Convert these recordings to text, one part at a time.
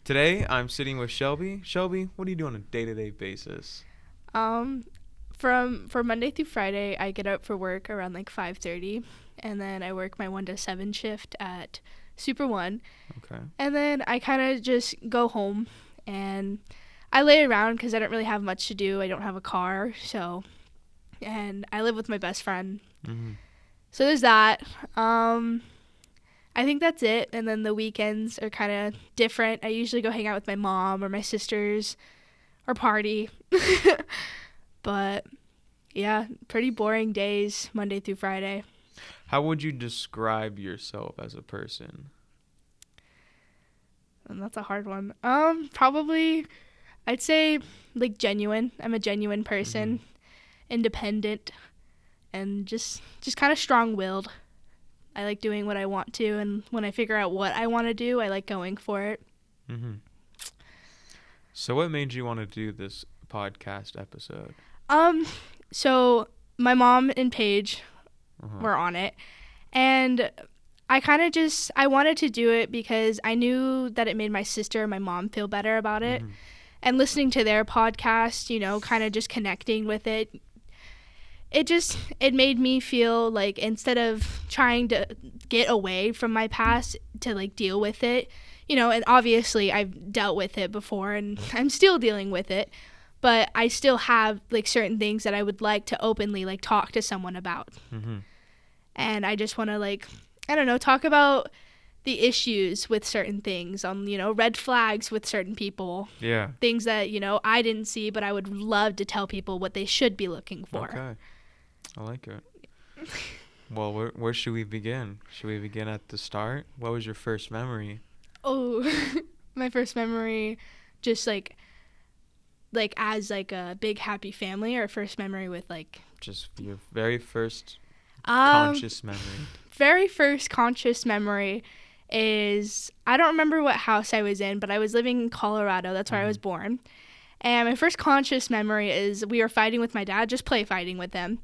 Today, I'm sitting with Shelby. Shelby, what do you do on a day-to-day basis? Um, for Monday through Friday, I get up for work around like 5:30, and then I work my 1 to 7 shift at Super One, Okay. and then I kind of just go home and I lay around because I don't really have much to do. I don't have a car, and I live with my best friend. Mm-hmm. So there's that. I think that's it. And then the weekends are kind of different. I usually go hang out with my mom or my sisters or party. But yeah, pretty boring days, Monday through Friday. How would you describe yourself as a person? And that's a hard one. Probably I'd say like genuine. I'm a genuine person, independent, and just kind of strong-willed. I like doing what I want to, and when I figure out what I want to do, I like going for it. Mm-hmm. So what made you want to do this podcast episode? So my mom and Paige were on it, and I wanted to do it because I knew that it made my sister and my mom feel better about it. And listening to their podcast, kind of just connecting with it, it made me feel like instead of trying to get away from my past to like deal with it, and obviously I've dealt with it before and I'm still dealing with it, but I still have like certain things that I would like to openly like talk to someone about. And I just want to like, I don't know, talk about the issues with certain things, red flags with certain people. Yeah. Things that, I didn't see, but I would love to tell people what they should be looking for. Okay. I like it. Well, where should we begin? Should we begin at the start? What was your first memory? Oh, my first memory, just like as like a big happy family, or first memory with like just your very first conscious memory. Very first conscious memory is, I don't remember what house I was in, but I was living in Colorado. That's where I was born. And my first conscious memory is we were fighting with my dad, just play fighting with him.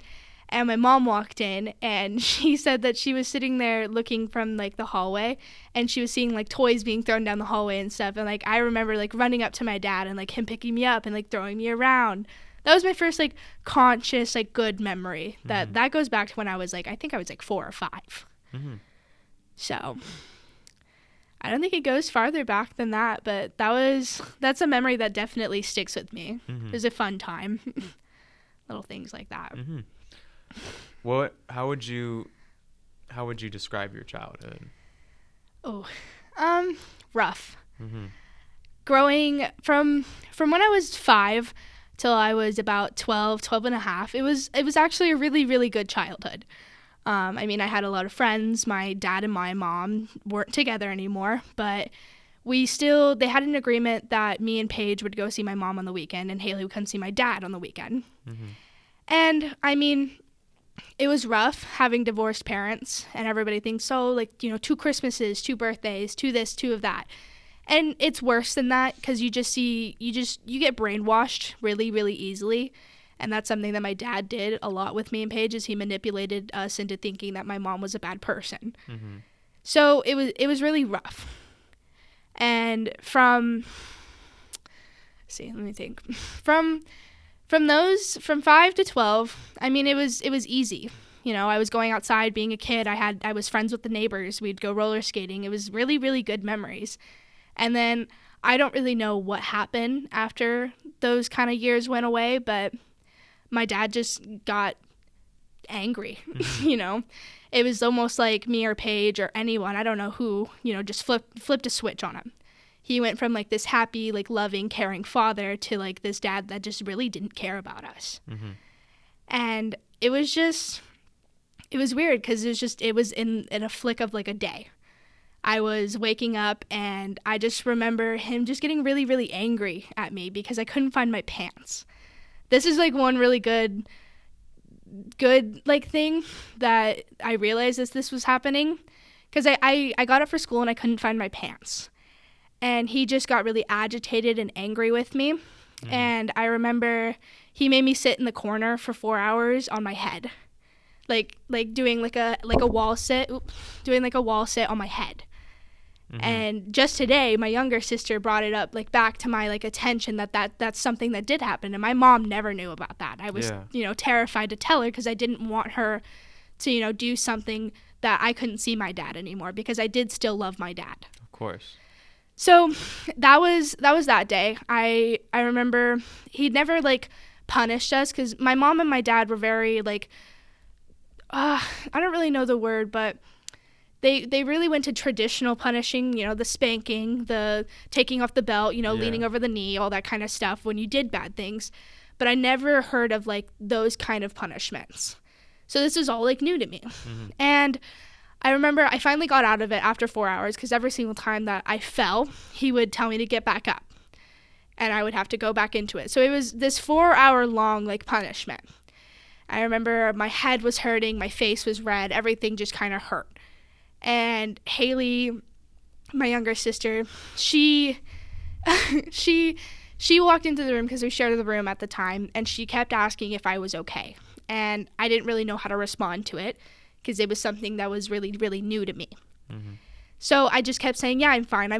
And my mom walked in and she said that she was sitting there looking from like the hallway and she was seeing like toys being thrown down the hallway and stuff. And like I remember like running up to my dad and like him picking me up and like throwing me around. That was my first like conscious like good memory. That goes back to when I was like, I think I was like 4 or 5. So I don't think it goes farther back than that, but that's a memory that definitely sticks with me. It was a fun time. Little things like that. How would you describe your childhood? Oh, rough. Growing from when I was 5 till I was about 12 and a half, it was actually a really, really good childhood. I mean, I had a lot of friends. My dad and my mom weren't together anymore, but they had an agreement that me and Paige would go see my mom on the weekend and Haley would come see my dad on the weekend. And I mean, it was rough having divorced parents, and everybody thinks, oh, like, 2 Christmases, 2 birthdays, 2 this, 2 of that. And it's worse than that because you get brainwashed really, really easily. And that's something that my dad did a lot with me and Paige, is he manipulated us into thinking that my mom was a bad person. So it was really rough. And from 5 to 12, I mean, it was easy. I was going outside being a kid. I was friends with the neighbors. We'd go roller skating. It was really, really good memories. And then I don't really know what happened after those kind of years went away, but my dad just got angry. It was almost like me or Paige or anyone, I don't know who, just flipped a switch on him. He went from like this happy, like loving, caring father to like this dad that just really didn't care about us. And it was weird because it was in a flick of like a day. I was waking up and I just remember him just getting really, really angry at me because I couldn't find my pants. This is like one really good like thing that I realized as this was happening, because I got up for school and I couldn't find my pants. And he just got really agitated and angry with me. And I remember he made me sit in the corner for 4 hours on my head. Like doing like a wall sit, doing like a wall sit on my head. Mm-hmm. And just today, my younger sister brought it up, like, back to my, like, attention that's something that did happen. And my mom never knew about that. I was, terrified to tell her because I didn't want her to, do something that I couldn't see my dad anymore, because I did still love my dad. Of course. So that was that day. I remember he'd never, like, punished us, because my mom and my dad were very, like, I don't really know the word, but they really went to traditional punishing, the spanking, the taking off the belt, leaning over the knee, all that kind of stuff when you did bad things. But I never heard of, like, those kind of punishments. So this was all, like, new to me. Mm-hmm. And I remember I finally got out of it after 4 hours, because every single time that I fell, he would tell me to get back up. And I would have to go back into it. So it was this 4-hour long, like, punishment. I remember my head was hurting, my face was red, everything just kind of hurt. And Haley, my younger sister, she walked into the room, because we shared the room at the time, and she kept asking if I was okay. And I didn't really know how to respond to it, because it was something that was really, really new to me. Mm-hmm. So I just kept saying, yeah, I'm fine,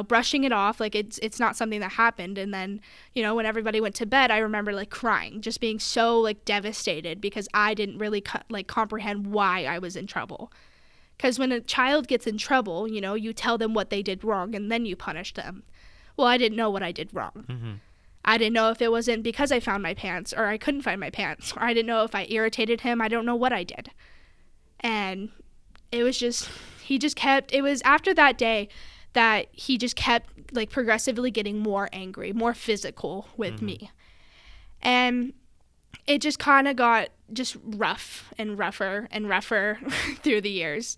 brushing it off, like it's not something that happened. And then, when everybody went to bed, I remember, like, crying, just being so, like, devastated, because I didn't really comprehend why I was in trouble. Because when a child gets in trouble, you tell them what they did wrong, and then you punish them. Well, I didn't know what I did wrong. Mm-hmm. I didn't know if it wasn't because I found my pants, or I couldn't find my pants, or I didn't know if I irritated him. I don't know what I did. And it was just, it was after that day that he just kept, like, progressively getting more angry, more physical with Mm-hmm. me. And it just kind of got just rough and rougher and rougher through the years.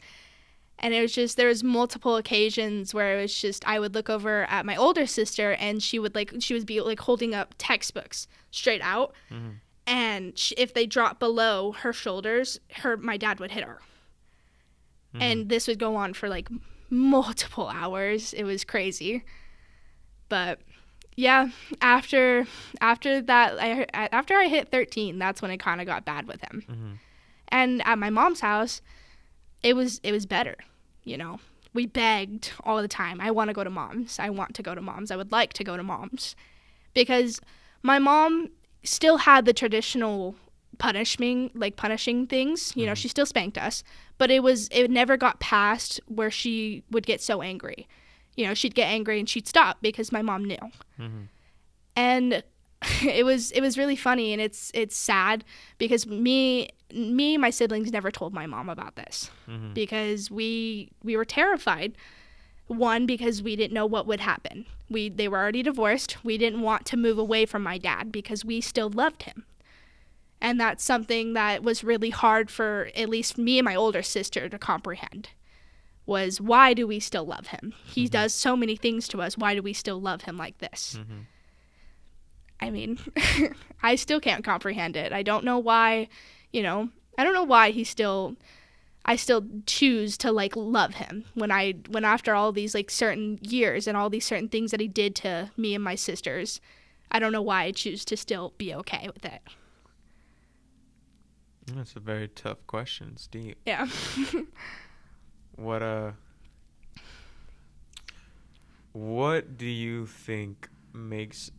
And it was just, there was multiple occasions where it was just, I would look over at my older sister, and she would be holding up textbooks straight out. Mm-hmm. And if they dropped below her shoulders, my dad would hit her. Mm-hmm. And this would go on for, like, multiple hours. It was crazy. But yeah, after that, after I hit 13, that's when it kind of got bad with him. Mm-hmm. And at my mom's house, it was better. We begged all the time. I want to go to mom's. I want to go to mom's. I would like to go to mom's, because my mom still had the traditional punishing things. Mm-hmm. She still spanked us, but it never got past where she would get so angry. She'd get angry and she'd stop, because my mom knew. Mm-hmm. And it was really funny, and it's sad, because me and my siblings never told my mom about this. Mm-hmm. Because we were terrified. One, because we didn't know what would happen. They were already divorced. We didn't want to move away from my dad, because we still loved him. And that's something that was really hard for at least me and my older sister to comprehend, was, why do we still love him? He Mm-hmm. does so many things to us. Why do we still love him like this? Mm-hmm. I mean, I still can't comprehend it. I don't know why, I don't know why I still choose to, like, love him when after all these, like, certain years and all these certain things that he did to me and my sisters, I don't know why I choose to still be okay with it. That's a very tough question. It's deep. Yeah. What do you think makes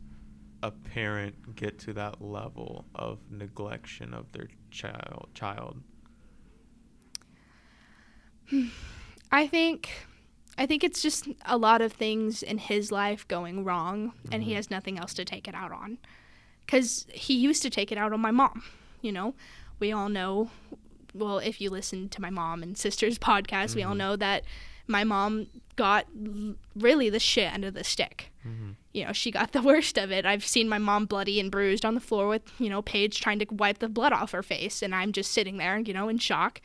a parent get to that level of neglection of their child? I think it's just a lot of things in his life going wrong, and he Mhm. has nothing else to take it out on. Because he used to take it out on my mom, We all know, well, if you listen to my mom and sister's podcast, we all Mhm. know that my mom got really the shit end of the stick. Mm-hmm. She got the worst of it. I've seen my mom bloody and bruised on the floor with, Paige trying to wipe the blood off her face, and I'm just sitting there, in shock.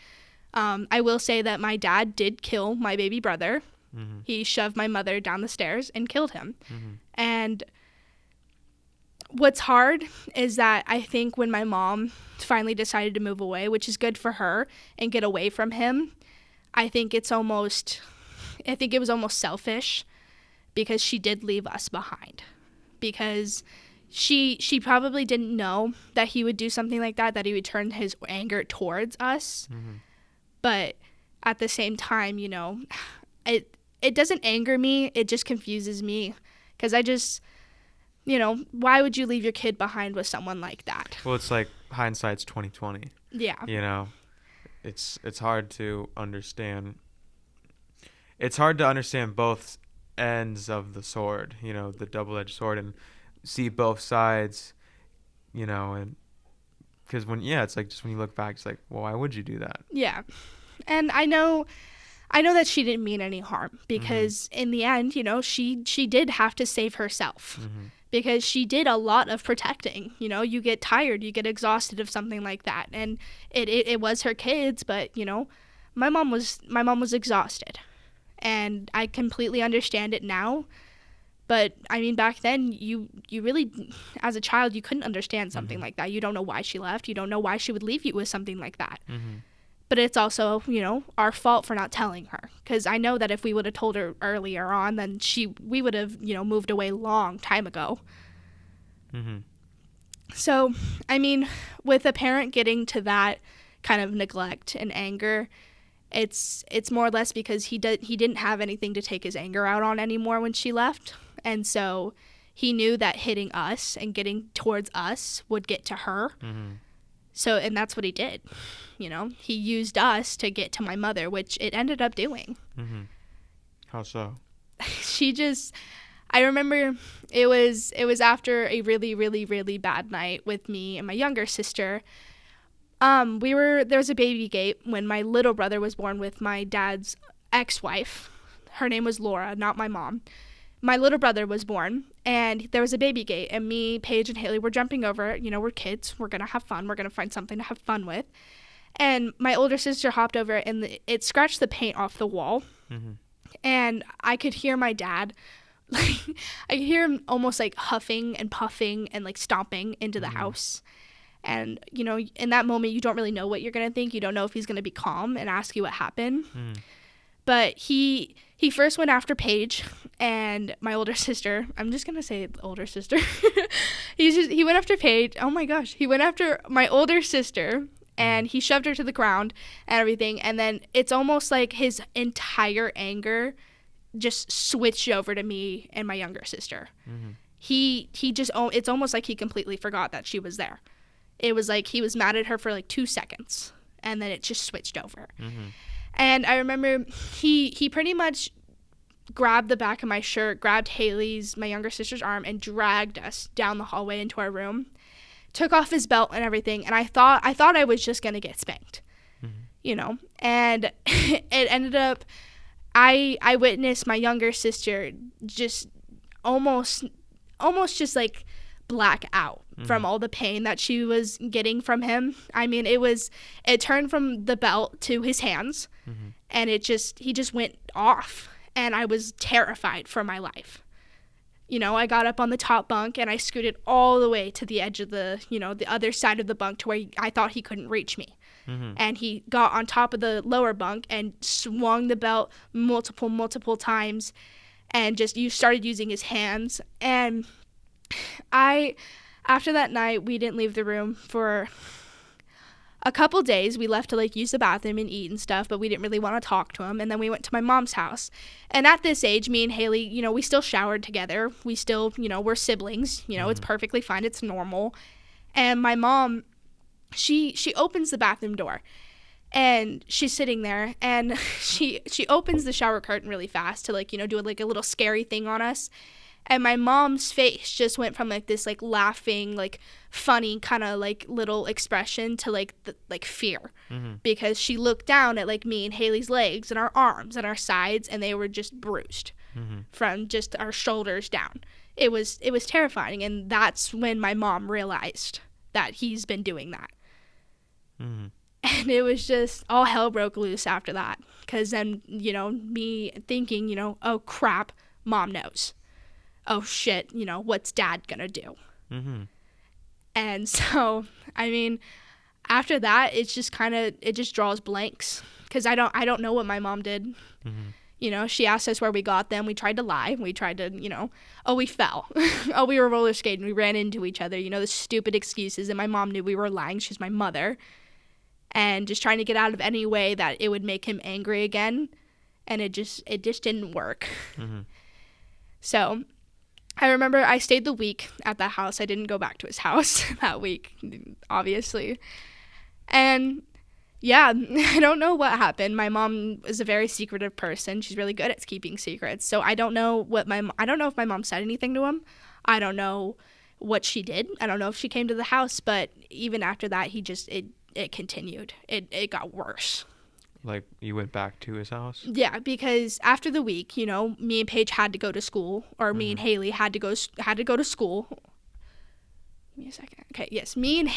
I will say that my dad did kill my baby brother. Mm-hmm. He shoved my mother down the stairs and killed him. Mm-hmm. And what's hard is that I think when my mom finally decided to move away, which is good for her, and get away from him, I think it was almost selfish, because she did leave us behind. Because she probably didn't know that he would do something like that he would turn his anger towards us. Mm-hmm. But at the same time, it doesn't anger me. It just confuses me because I just, why would you leave your kid behind with someone like that? Well, it's like hindsight's 2020. Yeah. It's hard to understand. It's hard to understand both ends of the sword, the double-edged sword, and see both sides, and because it's like just when you look back, it's like, well, why would you do that? Yeah. And I know that she didn't mean any harm because in the end, she did have to save herself because she did a lot of protecting. You get tired, you get exhausted of something like that. And it was her kids, but, my mom was exhausted. And I completely understand it now. But, I mean, back then, you really, as a child, you couldn't understand something like that. You don't know why she left. You don't know why she would leave you with something like that. But it's also, our fault for not telling her. Because I know that if we would have told her earlier on, then we would have, moved away long time ago. So, I mean, with a parent getting to that kind of neglect and anger, it's more or less because he didn't have anything to take his anger out on anymore when she left. And so he knew that hitting us and getting towards us would get to her. So, and that's what he did. He used us to get to my mother, which it ended up doing. How so? I remember it was after a really, really, really bad night with me and my younger sister. There was a baby gate when my little brother was born with my dad's ex-wife. Her name was Laura, not my mom. My little brother was born, and there was a baby gate, and me, Paige, and Haley were jumping over it. We're kids. We're going to have fun. We're going to find something to have fun with. And my older sister hopped over it, and it scratched the paint off the wall. And I could hear my dad, I could hear him almost like huffing and puffing and like stomping into the house. And, in that moment, you don't really know what you're going to think. You don't know if he's going to be calm and ask you what happened. But he first went after Paige and my older sister. I'm just going to say older sister. He went after Paige. Oh, my gosh. He went after my older sister, and he shoved her to the ground and everything. And then it's almost like his entire anger just switched over to me and my younger sister. It's almost like he completely forgot that she was there. It was like he was mad at her for like 2 seconds, and then it just switched over. And I remember he pretty much grabbed the back of my shirt, grabbed Haley's, my younger sister's arm, and dragged us down the hallway into our room, took off his belt and everything. And I thought I was just going to get spanked, and it ended up, I witnessed my younger sister just almost just like black out from all the pain that she was getting from him. I mean, it turned from the belt to his hands, and he just went off, and I was terrified for my life. I got up on the top bunk, and I scooted all the way to the edge of the other side of the bunk to where I thought he couldn't reach me. And he got on top of the lower bunk and swung the belt multiple times, and you started using his hands. And after that night, we didn't leave the room for a couple days. We left to use the bathroom and eat and stuff, but we didn't really want to talk to him. And then we went to my mom's house. And at this age, me and Haley, we still showered together. We still, we're siblings. It's perfectly fine. It's normal. And my mom, she opens the bathroom door, and she's sitting there, and she opens the shower curtain really fast to do a little scary thing on us. And my mom's face just went from this laughing, funny kind of little expression to fear, because she looked down at me and Haley's legs and our arms and our sides, and they were just bruised from just our shoulders down. It was terrifying, and that's when my mom realized that he's been doing that. And it was just all hell broke loose after that, because then me thinking oh crap, mom knows. Oh shit, what's dad gonna do? And so, I mean, after that, it's just it just draws blanks, because I don't know what my mom did. She asked us where we got them. We tried to lie. We tried to, oh, we fell. Oh, we were roller skating. We ran into each other. The stupid excuses. And my mom knew we were lying. She's my mother. And just trying to get out of any way that it would make him angry again. and it just didn't work. Mm-hmm. So I remember I stayed the week at that house. I didn't go back to his house that week, obviously. And yeah, I don't know what happened. My mom is a very secretive person. She's really good at keeping secrets. So I don't know I don't know if my mom said anything to him. I don't know what she did. I don't know if she came to the house, but even after that, it continued. It got worse. Like, you went back to his house? Yeah, because after the week, me and Paige had to go to school, or me and Haley had to go to school. Give me a second. Okay, yes, me and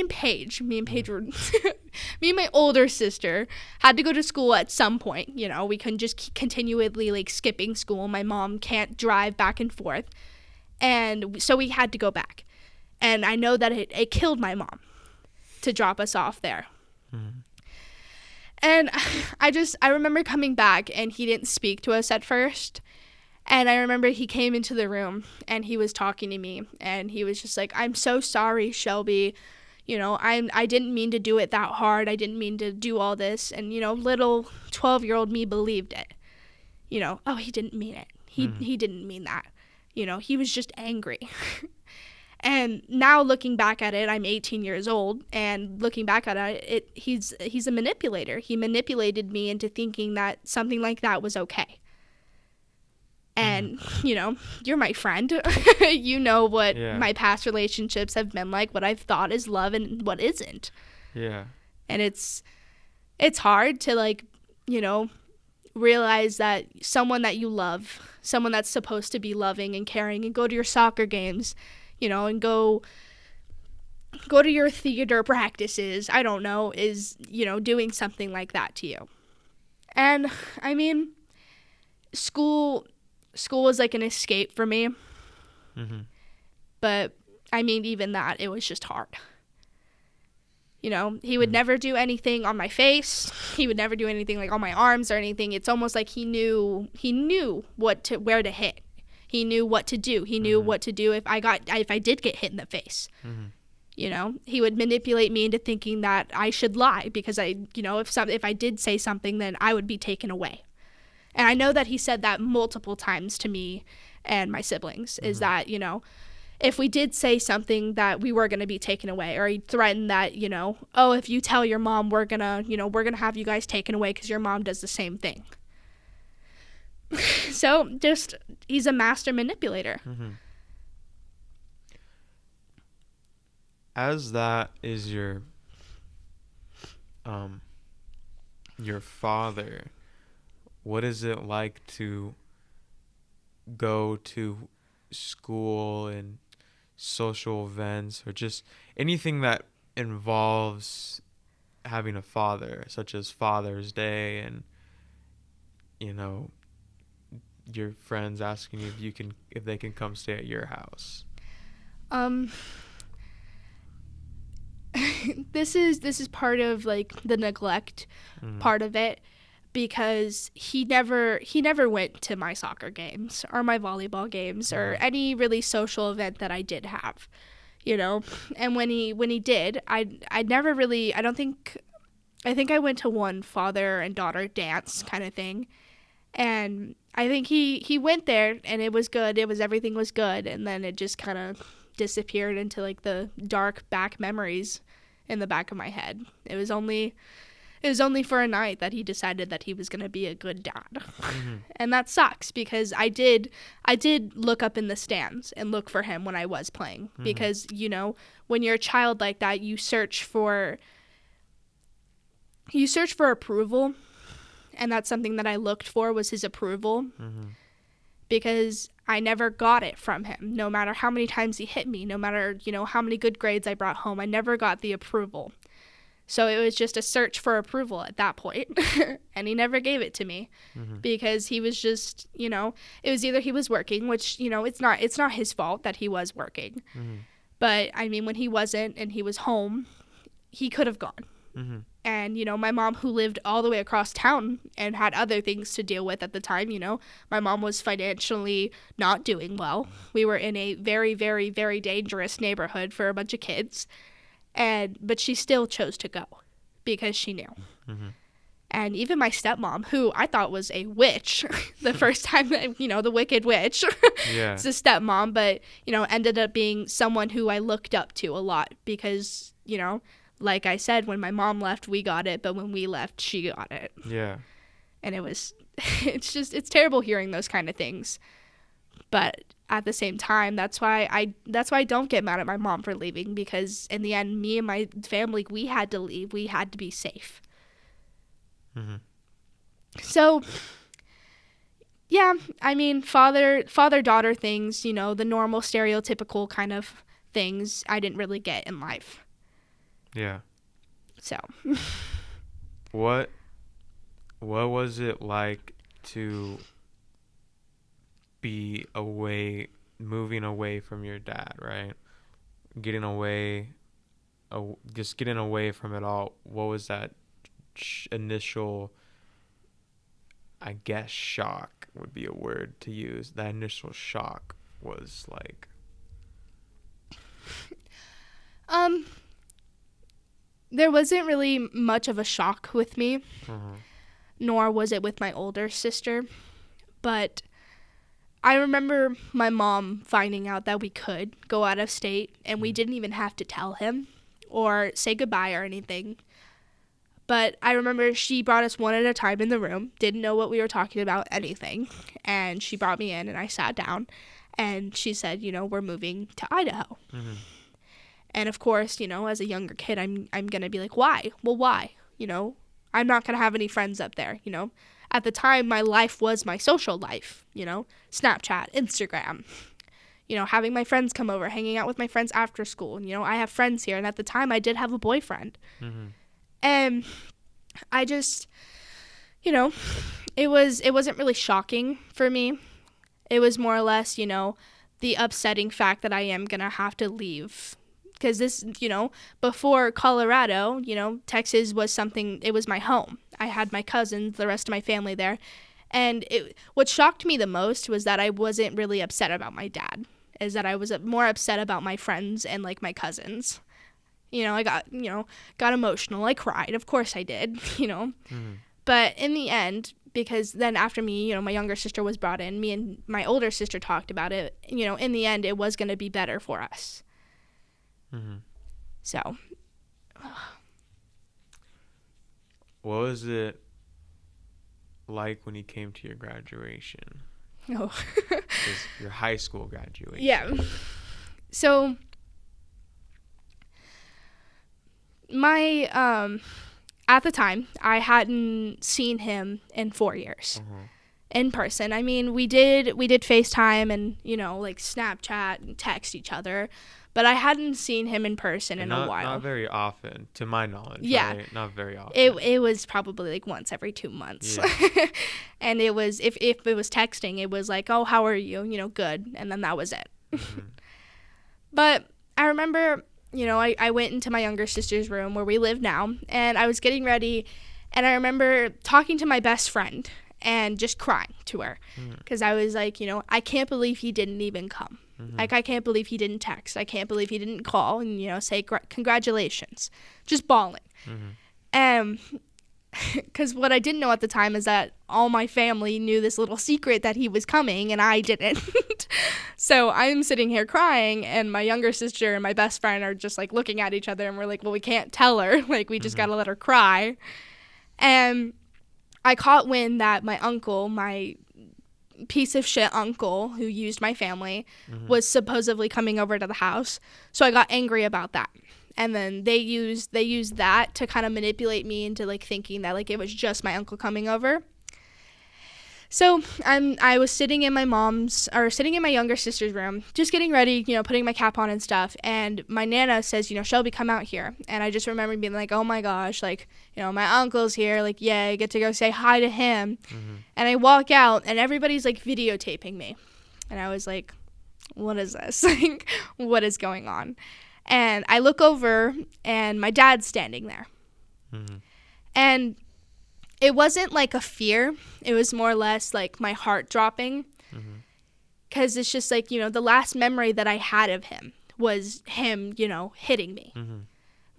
Paige were, me and my older sister had to go to school at some point. We couldn't just continually like skipping school. My mom can't drive back and forth, and so we had to go back. And I know that it killed my mom to drop us off there. Mm-hmm. And I remember coming back, and he didn't speak to us at first. And I remember he came into the room, and he was talking to me, and he was just like, "I'm so sorry, Shelby. I didn't mean to do it that hard. I didn't mean to do all this." And, little 12-year-old me believed it. Oh, he didn't mean it. He didn't mean that. He was just angry. And now looking back at it, I'm 18 years old, and looking back at it, he's a manipulator. He manipulated me into thinking that something like that was okay. And, you're my friend. You know what my past relationships have been like, what I've thought is love and what isn't. Yeah. And it's hard to, like, realize that someone that you love, someone that's supposed to be loving and caring, and go to your soccer games, and go to your theater practices, I don't know, is, doing something like that to you. And, I mean, school was like an escape for me. Mm-hmm. But, I mean, even that, it was just hard. He would never do anything on my face. He would never do anything, like, on my arms or anything. It's almost like he knew where to hit. He knew what to do. He knew what to do if I did get hit in the face. Mm-hmm. He would manipulate me into thinking that I should lie because if I did say something, then I would be taken away. And I know that he said that multiple times to me and my siblings, is that, if we did say something, that we were going to be taken away, or he threatened that, oh, if you tell your mom, we're going to have you guys taken away because your mom does the same thing. So he's a master manipulator. Mm-hmm. As that is your father, what is it like to go to school and social events, or just anything that involves having a father, such as Father's Day, and your friends asking you if they can come stay at your house? This is part of, like, the neglect part of it, because he never went to my soccer games or my volleyball games or any really social event that I did have, and when he did, I never really, I think I went to one father and daughter dance kind of thing, and I think he went there, and it was good. Everything was good, and then it just kind of disappeared into, like, the dark back memories in the back of my head. It was only for a night that he decided that he was going to be a good dad. Mm-hmm. And that sucks, because I did look up in the stands and look for him when I was playing, because when you're a child like that, you search for approval. And that's something that I looked for, was his approval, because I never got it from him. No matter how many times he hit me, no matter, how many good grades I brought home, I never got the approval. So it was just a search for approval at that point. And he never gave it to me, because he was just, it was either he was working, which, it's not his fault that he was working. But, I mean, when he wasn't and he was home, he could have gone. And, my mom, who lived all the way across town and had other things to deal with at the time, my mom was financially not doing well. We were in a very, very, very dangerous neighborhood for a bunch of kids. But she still chose to go because she knew. And even my stepmom, who I thought was a witch the first time, the wicked witch. Yeah. It's a stepmom, but, ended up being someone who I looked up to a lot because, like I said, when my mom left, we got it, but when we left, she got it. Yeah. And it's terrible hearing those kind of things. But at the same time, that's why I don't get mad at my mom for leaving, because in the end, me and my family, we had to leave. We had to be safe. Mm-hmm. So, yeah, I mean, father-daughter things, the normal stereotypical kind of things I didn't really get in life. Yeah. So. What was it like to be moving away from your dad, right? Just getting away from it all. What was that initial, I guess shock would be a word to use. That initial shock was like. There wasn't really much of a shock with me, Mm-hmm. nor was it with my older sister. But I remember my mom finding out that we could go out of state, and we didn't even have to tell him or say goodbye or anything. But I remember she brought us one at a time in the room, didn't know what we were talking about, anything. And she brought me in, and I sat down, and she said, we're moving to Idaho. Mm-hmm. And of course, as a younger kid, I'm going to be like, why? Well, why? I'm not going to have any friends up there, At the time, my life was my social life, Snapchat, Instagram, having my friends come over, hanging out with my friends after school. And, I have friends here. And at the time, I did have a boyfriend. Mm-hmm. And I just, it wasn't really shocking for me. It was more or less, the upsetting fact that I am going to have to leave. Because this, before Colorado, Texas was it was my home. I had my cousins, the rest of my family there. And what shocked me the most was that I wasn't really upset about my dad. Is that I was more upset about my friends and, like, my cousins. I got emotional. I cried. Of course I did, Mm-hmm. But in the end, because then after me, my younger sister was brought in, me and my older sister talked about it, in the end, it was going to be better for us. Mm-hmm. So. What was it like when you came to your graduation? Oh. Your high school graduation. Yeah. So my at the time, I hadn't seen him in 4 years. Uh-huh. In person. I mean, we did FaceTime and, like Snapchat and text each other, but I hadn't seen him in person in a while. Not very often, to my knowledge. Yeah. Right? Not very often. It was probably like once every 2 months. Yeah. And it was, if it was texting, it was like, oh, how are you? Good. And then that was it. Mm-hmm. But I remember, I went into my younger sister's room where we live now, and I was getting ready, and I remember talking to my best friend and just crying to her because I was like, I can't believe he didn't even come. Mm-hmm. Like, I can't believe he didn't text. I can't believe he didn't call and, say congratulations. Just bawling. Mm-hmm. Because what I didn't know at the time is that all my family knew this little secret that he was coming, and I didn't. So I'm sitting here crying, and my younger sister and my best friend are just, like, looking at each other, and we're like, well, we can't tell her. Like, we just got to let her cry. And I caught wind that my uncle, my piece of shit uncle who used my family, was supposedly coming over to the house. So I got angry about that. And then they used that to kind of manipulate me into, like, thinking that, like, it was just my uncle coming over. So I was sitting in my younger sister's room, just getting ready, putting my cap on and stuff. And my Nana says, Shelby, come out here. And I just remember being like, oh my gosh, like, my uncle's here. Like, yay, I get to go say hi to him. Mm-hmm. And I walk out, and everybody's, like, videotaping me. And I was like, what is this? Like, what is going on? And I look over, and my dad's standing there. Mm-hmm. And it wasn't like a fear. It was more or less like my heart dropping. Because it's just like, the last memory that I had of him was him, hitting me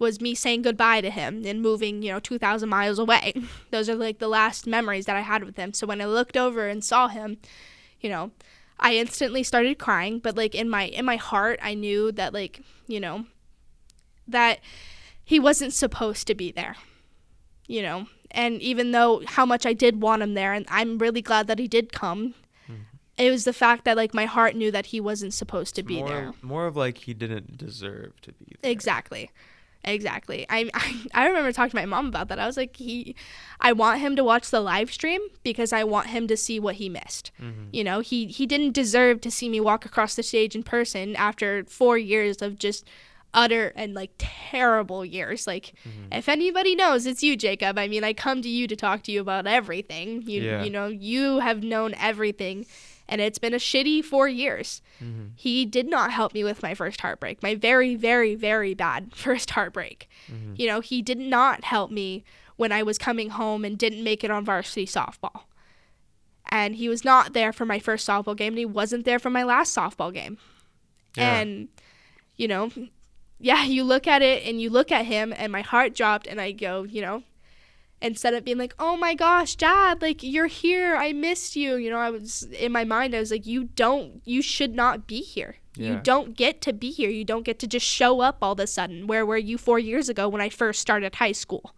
was me saying goodbye to him and moving, 2,000 miles away. Those are like the last memories that I had with him. So when I looked over and saw him, I instantly started crying, but like in my heart, I knew that like, that he wasn't supposed to be there, and even though how much I did want him there, and I'm really glad that he did come, it was the fact that like my heart knew that he wasn't supposed to be there. More of like he didn't deserve to be there. Exactly. I remember talking to my mom about that. I was like, I want him to watch the live stream because I want him to see what he missed. He didn't deserve to see me walk across the stage in person after 4 years of just utter and like terrible years. Like, if anybody knows, it's you, Jacob. I mean, I come to you to talk to you about everything. You have known everything, and it's been a shitty 4 years. He did not help me with my first heartbreak, my very, very, very bad first heartbreak. He did not help me when I was coming home and didn't make it on varsity softball. And he was not there for my first softball game, and he wasn't there for my last softball game. Yeah. And, you look at it and you look at him, and my heart dropped, and I go, instead of being like, oh my gosh, Dad, like, you're here, I missed you. I was, in my mind, I was like, you should not be here. Yeah. You don't get to be here. You don't get to just show up all of a sudden. Where were you 4 years ago when I first started high school?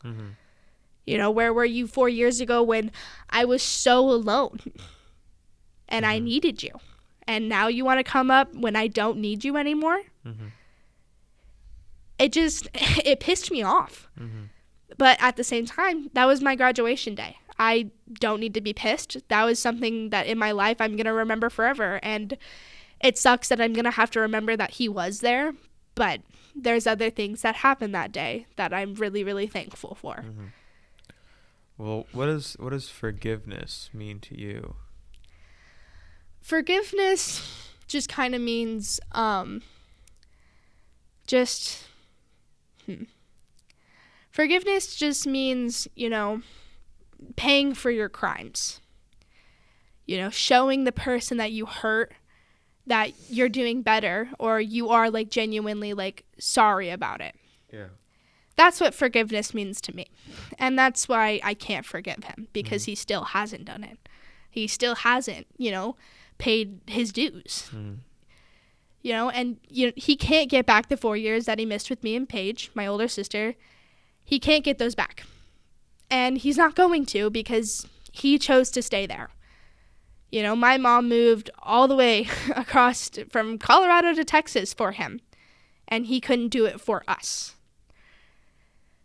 Where were you 4 years ago when I was so alone and I needed you? And now you want to come up when I don't need you anymore? It pissed me off. But at the same time, that was my graduation day. I don't need to be pissed. That was something that in my life I'm going to remember forever. And it sucks that I'm going to have to remember that he was there. But there's other things that happened that day that I'm really, really thankful for. Well, what does forgiveness mean to you? Forgiveness just kind of means forgiveness just means, paying for your crimes. Showing the person that you hurt that you're doing better, or you are like genuinely like sorry about it. Yeah. That's what forgiveness means to me. And that's why I can't forgive him, because he still hasn't done it. He still hasn't, paid his dues. And he can't get back the 4 years that he missed with me and Paige, my older sister. He can't get those back. And he's not going to, because he chose to stay there. My mom moved all the way across from Colorado to Texas for him, and he couldn't do it for us.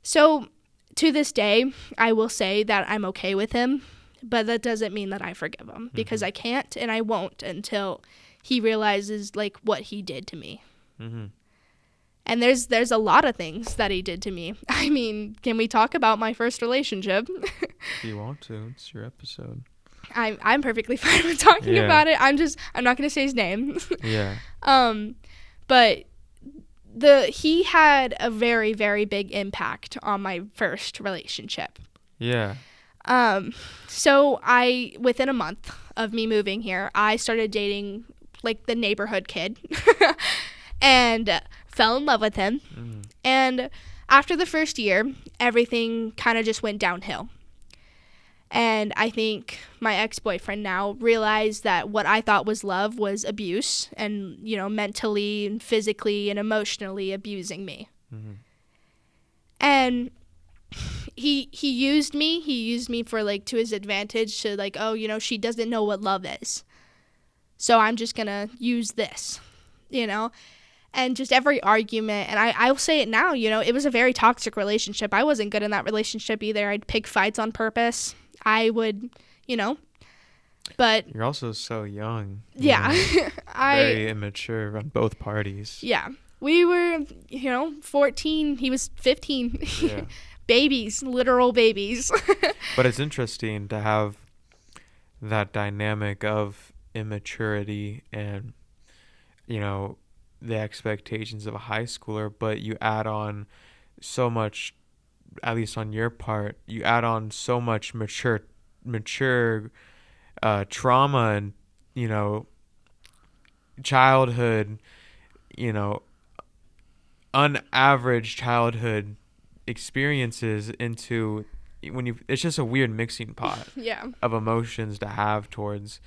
So to this day, I will say that I'm okay with him, but that doesn't mean that I forgive him, because I can't and I won't until he realizes like what he did to me. And there's a lot of things that he did to me. I mean, can we talk about my first relationship? If you want to, it's your episode. I'm perfectly fine with talking about it. I'm not gonna say his name. Yeah. But he had a very, very big impact on my first relationship. Yeah. So within a month of me moving here, I started dating like the neighborhood kid and fell in love with him. And after the first year, everything kind of just went downhill. And I think my ex-boyfriend now realized that what I thought was love was abuse, and, mentally and physically and emotionally abusing me. And he used me. He used me for like to his advantage, to like, oh, she doesn't know what love is, so I'm just going to use this, and just every argument. And I will say it now, it was a very toxic relationship. I wasn't good in that relationship either. I'd pick fights on purpose. I would, but you're also so young. Yeah. Very immature on both parties. Yeah. We were, 14. He was 15. Yeah. Babies, literal babies. But it's interesting to have that dynamic of immaturity and, the expectations of a high schooler, but you add on so much, at least on your part, you add on so much mature trauma and, childhood, unaverage childhood experiences into it's just a weird mixing pot Yeah. of emotions to have towards,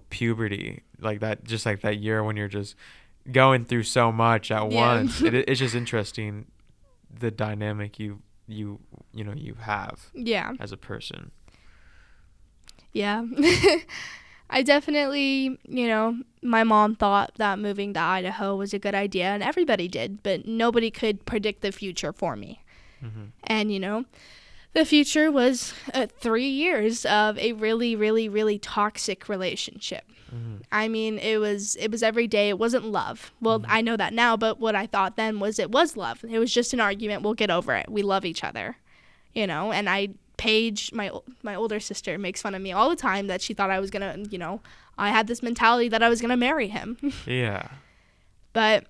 puberty, like that, just like that year when you're just going through so much at once. It's just interesting, the dynamic you have Yeah. as a person. Yeah. I definitely, my mom thought that moving to Idaho was a good idea, and everybody did, but nobody could predict the future for me. Mm-hmm. And, the future was 3 years of a really, really, really toxic relationship. Mm-hmm. I mean, it was every day. It wasn't love. Well, Mm-hmm. I know that now, but what I thought then was it was love. It was just an argument. We'll get over it. We love each other, and Paige, my older sister, makes fun of me all the time that she thought I was going to, I had this mentality that I was going to marry him. Yeah. But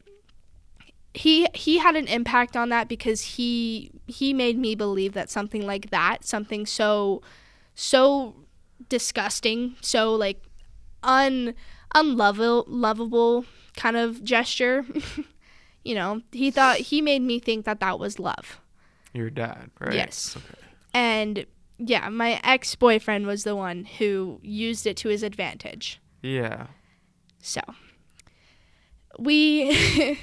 he had an impact on that because he made me believe that something like that, something so disgusting, so like unlovable kind of gesture, he made me think that was love. Your dad, right? Yes. Okay. And yeah, my ex-boyfriend was the one who used it to his advantage. Yeah. So we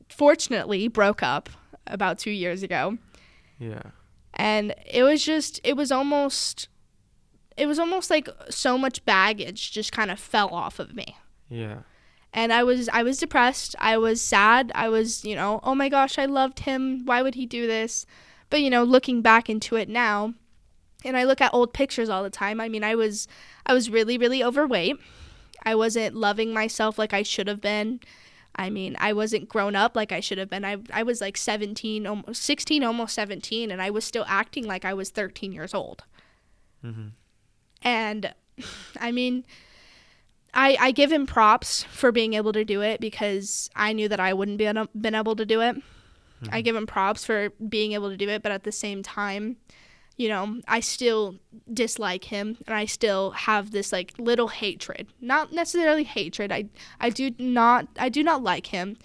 fortunately broke up about 2 years ago. Yeah. And it was almost like so much baggage just kind of fell off of me. Yeah. And I was depressed. I was sad. I was, oh my gosh, I loved him. Why would he do this? But, looking back into it now, and I look at old pictures all the time. I mean, I was really, really overweight. I wasn't loving myself like I should have been. I mean, I wasn't grown up like I should have been. I was like 17, almost 16, almost 17, and I was still acting like I was 13 years old. Mm-hmm. And, I mean, I give him props for being able to do it because I knew that I wouldn't been able to do it. Mm-hmm. I give him props for being able to do it, but at the same time, I still dislike him, and I still have this like little hatred. Not necessarily hatred. I do not like him,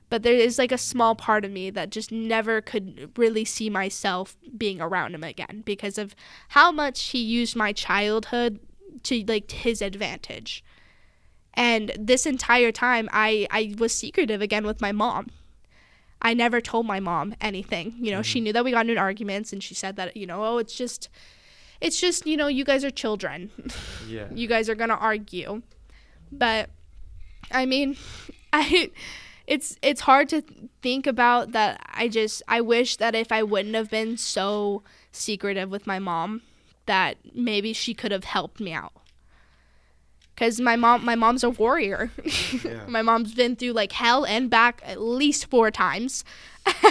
but there is like a small part of me that just never could really see myself being around him again because of how much he used my childhood to like his advantage. And this entire time I was secretive again with my mom. I never told my mom anything. Mm-hmm. She knew that we got into arguments, and she said that, oh, it's just, you guys are children. Yeah. You guys are going to argue. But, I mean, it's hard to think about that. I wish that if I wouldn't have been so secretive with my mom, that maybe she could have helped me out. Because my mom's a warrior. Yeah. My mom's been through like hell and back at least 4 times.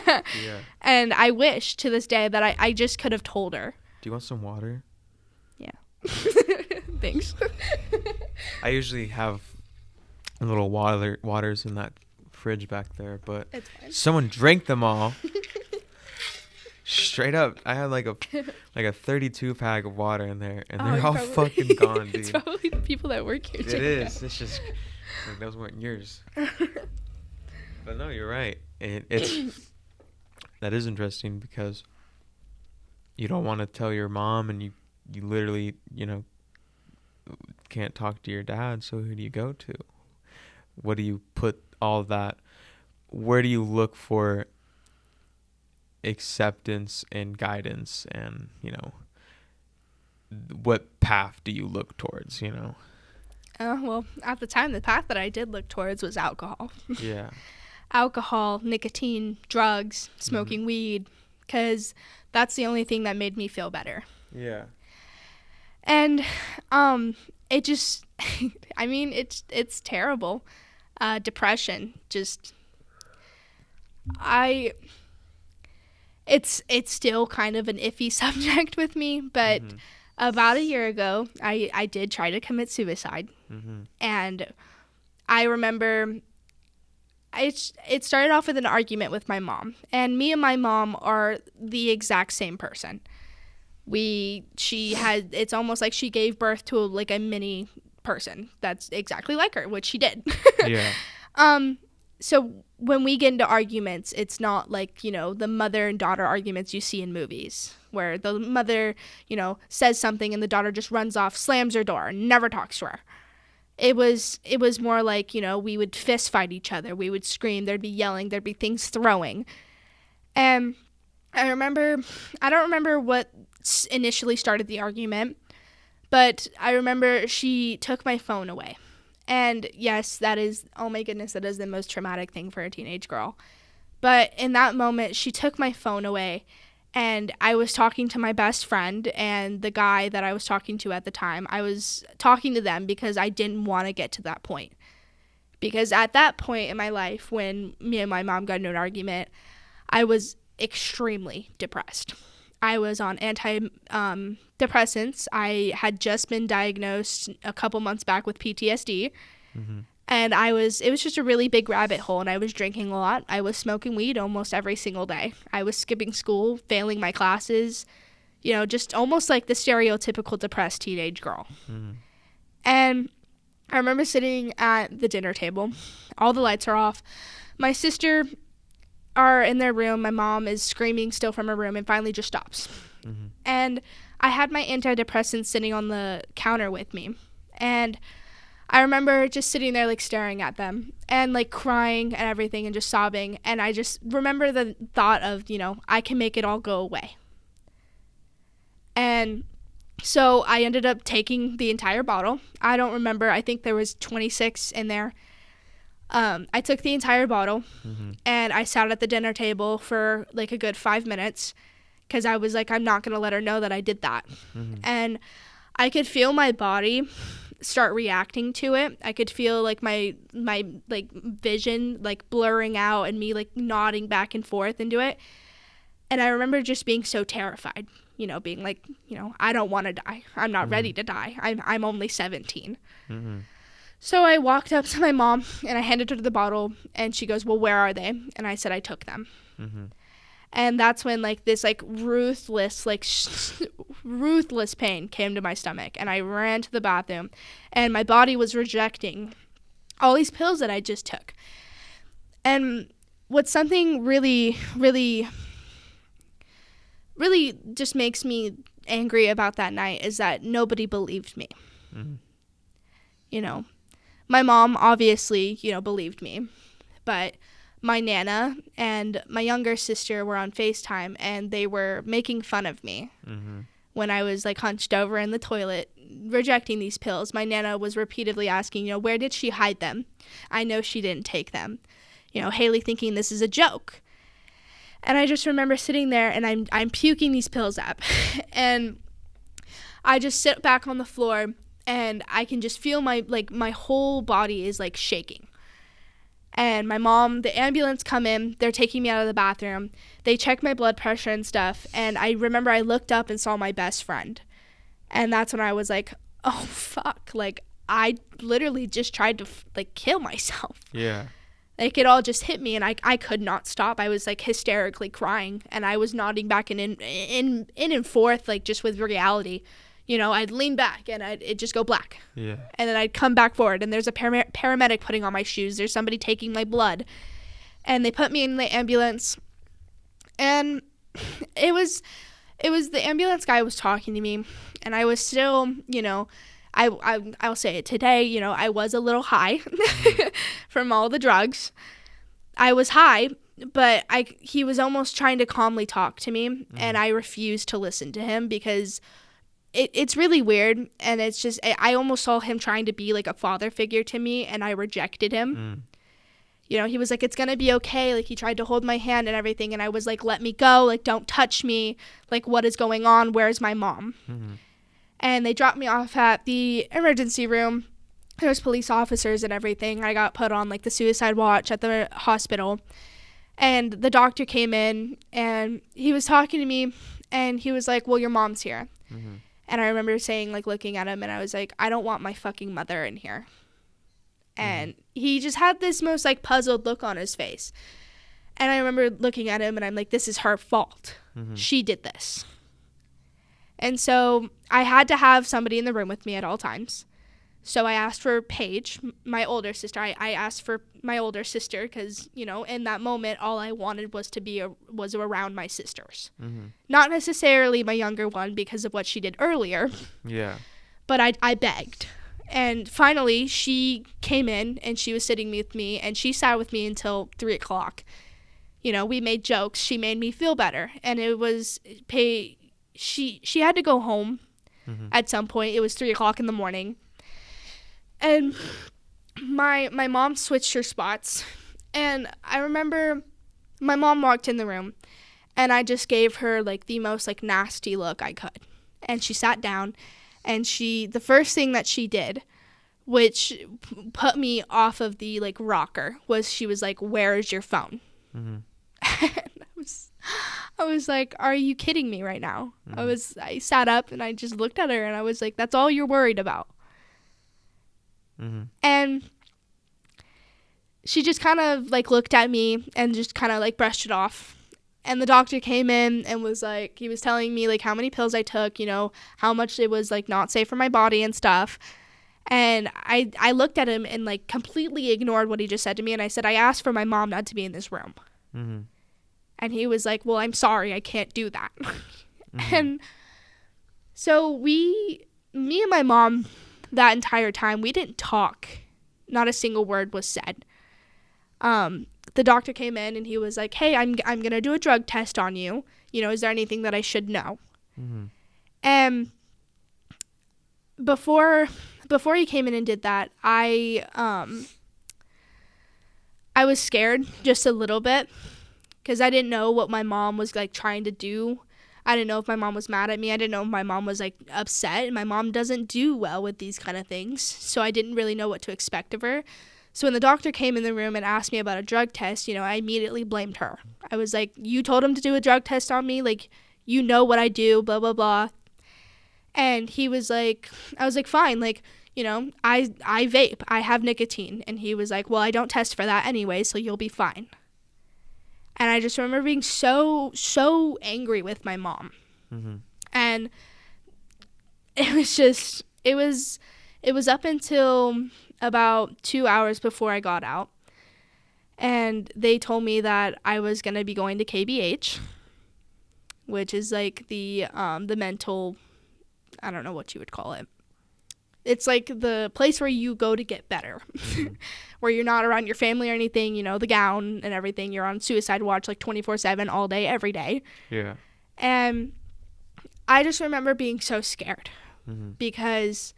Yeah. And I wish to this day that I just could have told her. Do you want some water? Yeah. Thanks. I usually have little waters in that fridge back there, but someone drank them all. Straight up, I had like a 32 pack of water in there, and they're all fucking gone, dude. It's probably the people that work here. It is. It's just like those weren't yours. But no, you're right. It's that is interesting because you don't want to tell your mom, and you literally can't talk to your dad. So who do you go to? What do you put all that? Where do you look for acceptance and guidance, and what path do you look towards? Well, at the time, the path that I did look towards was alcohol. Yeah. Alcohol, nicotine, drugs, smoking weed, because that's the only thing that made me feel better. Yeah. And it just I mean, it's terrible. Depression, just it's still kind of an iffy subject with me, but about a year ago, I did try to commit suicide. Mm-hmm. And I remember it started off with an argument with my mom. And me and my mom are the exact same person. It's almost like she gave birth to a mini person that's exactly like her, which she did. Yeah. so when we get into arguments, it's not like, the mother and daughter arguments you see in movies where the mother, says something and the daughter just runs off, slams her door, and never talks to her. It was more like, we would fist fight each other. We would scream. There'd be yelling. There'd be things throwing. And I don't remember what initially started the argument, but I remember she took my phone away. And yes, oh my goodness, that is the most traumatic thing for a teenage girl. But in that moment, she took my phone away, and I was talking to my best friend and the guy that I was talking to at the time. I was talking to them because I didn't want to get to that point. Because at that point in my life, when me and my mom got into an argument, I was extremely depressed. I was on antidepressants. I had just been diagnosed a couple months back with PTSD. Mm-hmm. And it was just a really big rabbit hole, and I was drinking a lot. I was smoking weed almost every single day. I was skipping school, failing my classes, just almost like the stereotypical depressed teenage girl. Mm-hmm. And I remember sitting at the dinner table. All the lights are off. My sister are in their room. My mom is screaming still from her room and finally just stops. Mm-hmm. And I had my antidepressants sitting on the counter with me. And I remember just sitting there, like, staring at them and, like, crying and everything and just sobbing. And I just remember the thought of, I can make it all go away. And so I ended up taking the entire bottle. I don't remember. I think there was 26 in there. I took the entire bottle, mm-hmm. and I sat at the dinner table for like a good 5 minutes because I was like, I'm not going to let her know that I did that. Mm-hmm. And I could feel my body start reacting to it. I could feel like my like vision like blurring out and me like nodding back and forth into it. And I remember just being so terrified, being like, I don't want to die. I'm not mm-hmm. ready to die. I'm only 17. Mm-hmm. So I walked up to my mom and I handed her the bottle, and she goes, well, where are they? And I said, I took them. Mm-hmm. And that's when like this like ruthless pain came to my stomach, and I ran to the bathroom, and my body was rejecting all these pills that I just took. And what's something really, really, really just makes me angry about that night is that nobody believed me. Mm-hmm. My mom obviously, believed me, but my Nana and my younger sister were on FaceTime, and they were making fun of me mm-hmm. when I was like hunched over in the toilet rejecting these pills. My Nana was repeatedly asking, where did she hide them? I know she didn't take them. Haley thinking this is a joke. And I just remember sitting there, and I'm puking these pills up, and I just sit back on the floor. And I can just feel my whole body is like shaking. And my mom, the ambulance come in, they're taking me out of the bathroom. They check my blood pressure and stuff. And I remember I looked up and saw my best friend. And that's when I was like, oh, fuck. Like, I literally just tried to kill myself. Yeah. Like, it all just hit me, and I could not stop. I was like hysterically crying, and I was nodding back and in forth, like just with reality. I'd lean back and it'd just go black. Yeah. And then I'd come back forward, and there's a paramedic putting on my shoes. There's somebody taking my blood. And they put me in the ambulance. And it was the ambulance guy was talking to me, and I was still, I'll say it today, I was a little high from all the drugs. I was high, but he was almost trying to calmly talk to me, and I refused to listen to him because it's really weird, and it's just I almost saw him trying to be like a father figure to me, and I rejected him. He was like, it's gonna be okay. Like, he tried to hold my hand and everything, and I was like, let me go. Like, don't touch me. Like, what is going on? Where's my mom? Mm-hmm. And they dropped me off at the emergency room. There was police officers and everything. I got put on like the suicide watch at the hospital, and the doctor came in, and he was talking to me, and he was like, well, your mom's here. Mm-hmm. And I remember saying, like, looking at him, and I was like, I don't want my fucking mother in here. And he just had this most, like, puzzled look on his face. And I remember looking at him, and I'm like, this is her fault. Mm-hmm. She did this. And so I had to have somebody in the room with me at all times. So I asked for Paige, my older sister. I asked for my older sister because, you know, in that moment, all I wanted was to be was around my sisters. Mm-hmm. Not necessarily my younger one because of what she did earlier. Yeah. But I begged. And finally, she came in and she was sitting with me and she sat with me until 3 o'clock. You know, we made jokes. She made me feel better. And it was, she had to go home at some point. It was 3 o'clock in the morning. And my mom switched her spots. And I remember my mom walked in the room and I just gave her like the most like nasty look I could. And she sat down and the first thing that she did, which put me off of the like rocker, was she was like, "Where is your phone?" And I was like, "Are you kidding me right now?" I sat up and I just looked at her and I was like, "That's all you're worried about?" And she just kind of like looked at me and just kind of like brushed it off. And the doctor came in and was like, he was telling me like how many pills I took, you know, how much it was like not safe for my body and stuff. And I looked at him and like completely ignored what he just said to me. And I said, "I asked for my mom not to be in this room." And he was like, "Well, I'm sorry, I can't do that." And so me and my mom that entire time, we didn't talk. Not a single word was said. The doctor came in and he was like, "Hey, I'm going to do a drug test on you. You know, is there anything that I should know?" And before he came in and did that, I was scared just a little bit because I didn't know what my mom was like trying to do. I didn't know if my mom was mad at me. I didn't know if my mom was like upset. And my mom doesn't do well with these kind of things, so I didn't really know what to expect of her. So when the doctor came in the room and asked me about a drug test, you know, I immediately blamed her. I was like, "You told him to do a drug test on me? Like, you know what I do, blah, blah, blah." And he was like, I was like, "Fine, like, you know, I vape. I have nicotine." And he was like, "Well, I don't test for that anyway, so you'll be fine." And I just remember being so angry with my mom. And it was up until about 2 hours before I got out. And they told me that I was going to be going to KBH, which is like the mental, I don't know what you would call it. It's like the place where you go to get better, where you're not around your family or anything, you know, the gown and everything. You're on suicide watch like 24/7 all day, every day. Yeah. And I just remember being so scared because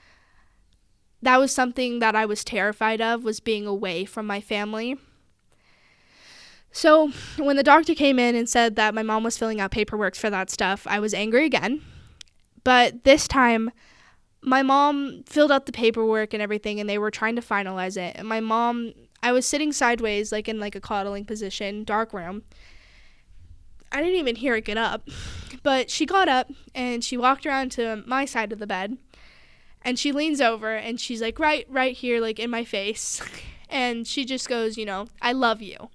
that was something that I was terrified of, was being away from my family. So when the doctor came in and said that my mom was filling out paperwork for that stuff, I was angry again. But this time, my mom filled out the paperwork and everything, and they were trying to finalize it. And my mom, I was sitting sideways, like in like a coddling position, dark room. I didn't even hear her get up. But she got up, and she walked around to my side of the bed. And she leans over, and she's like, right here, like in my face. And she just goes, you know, "I love you."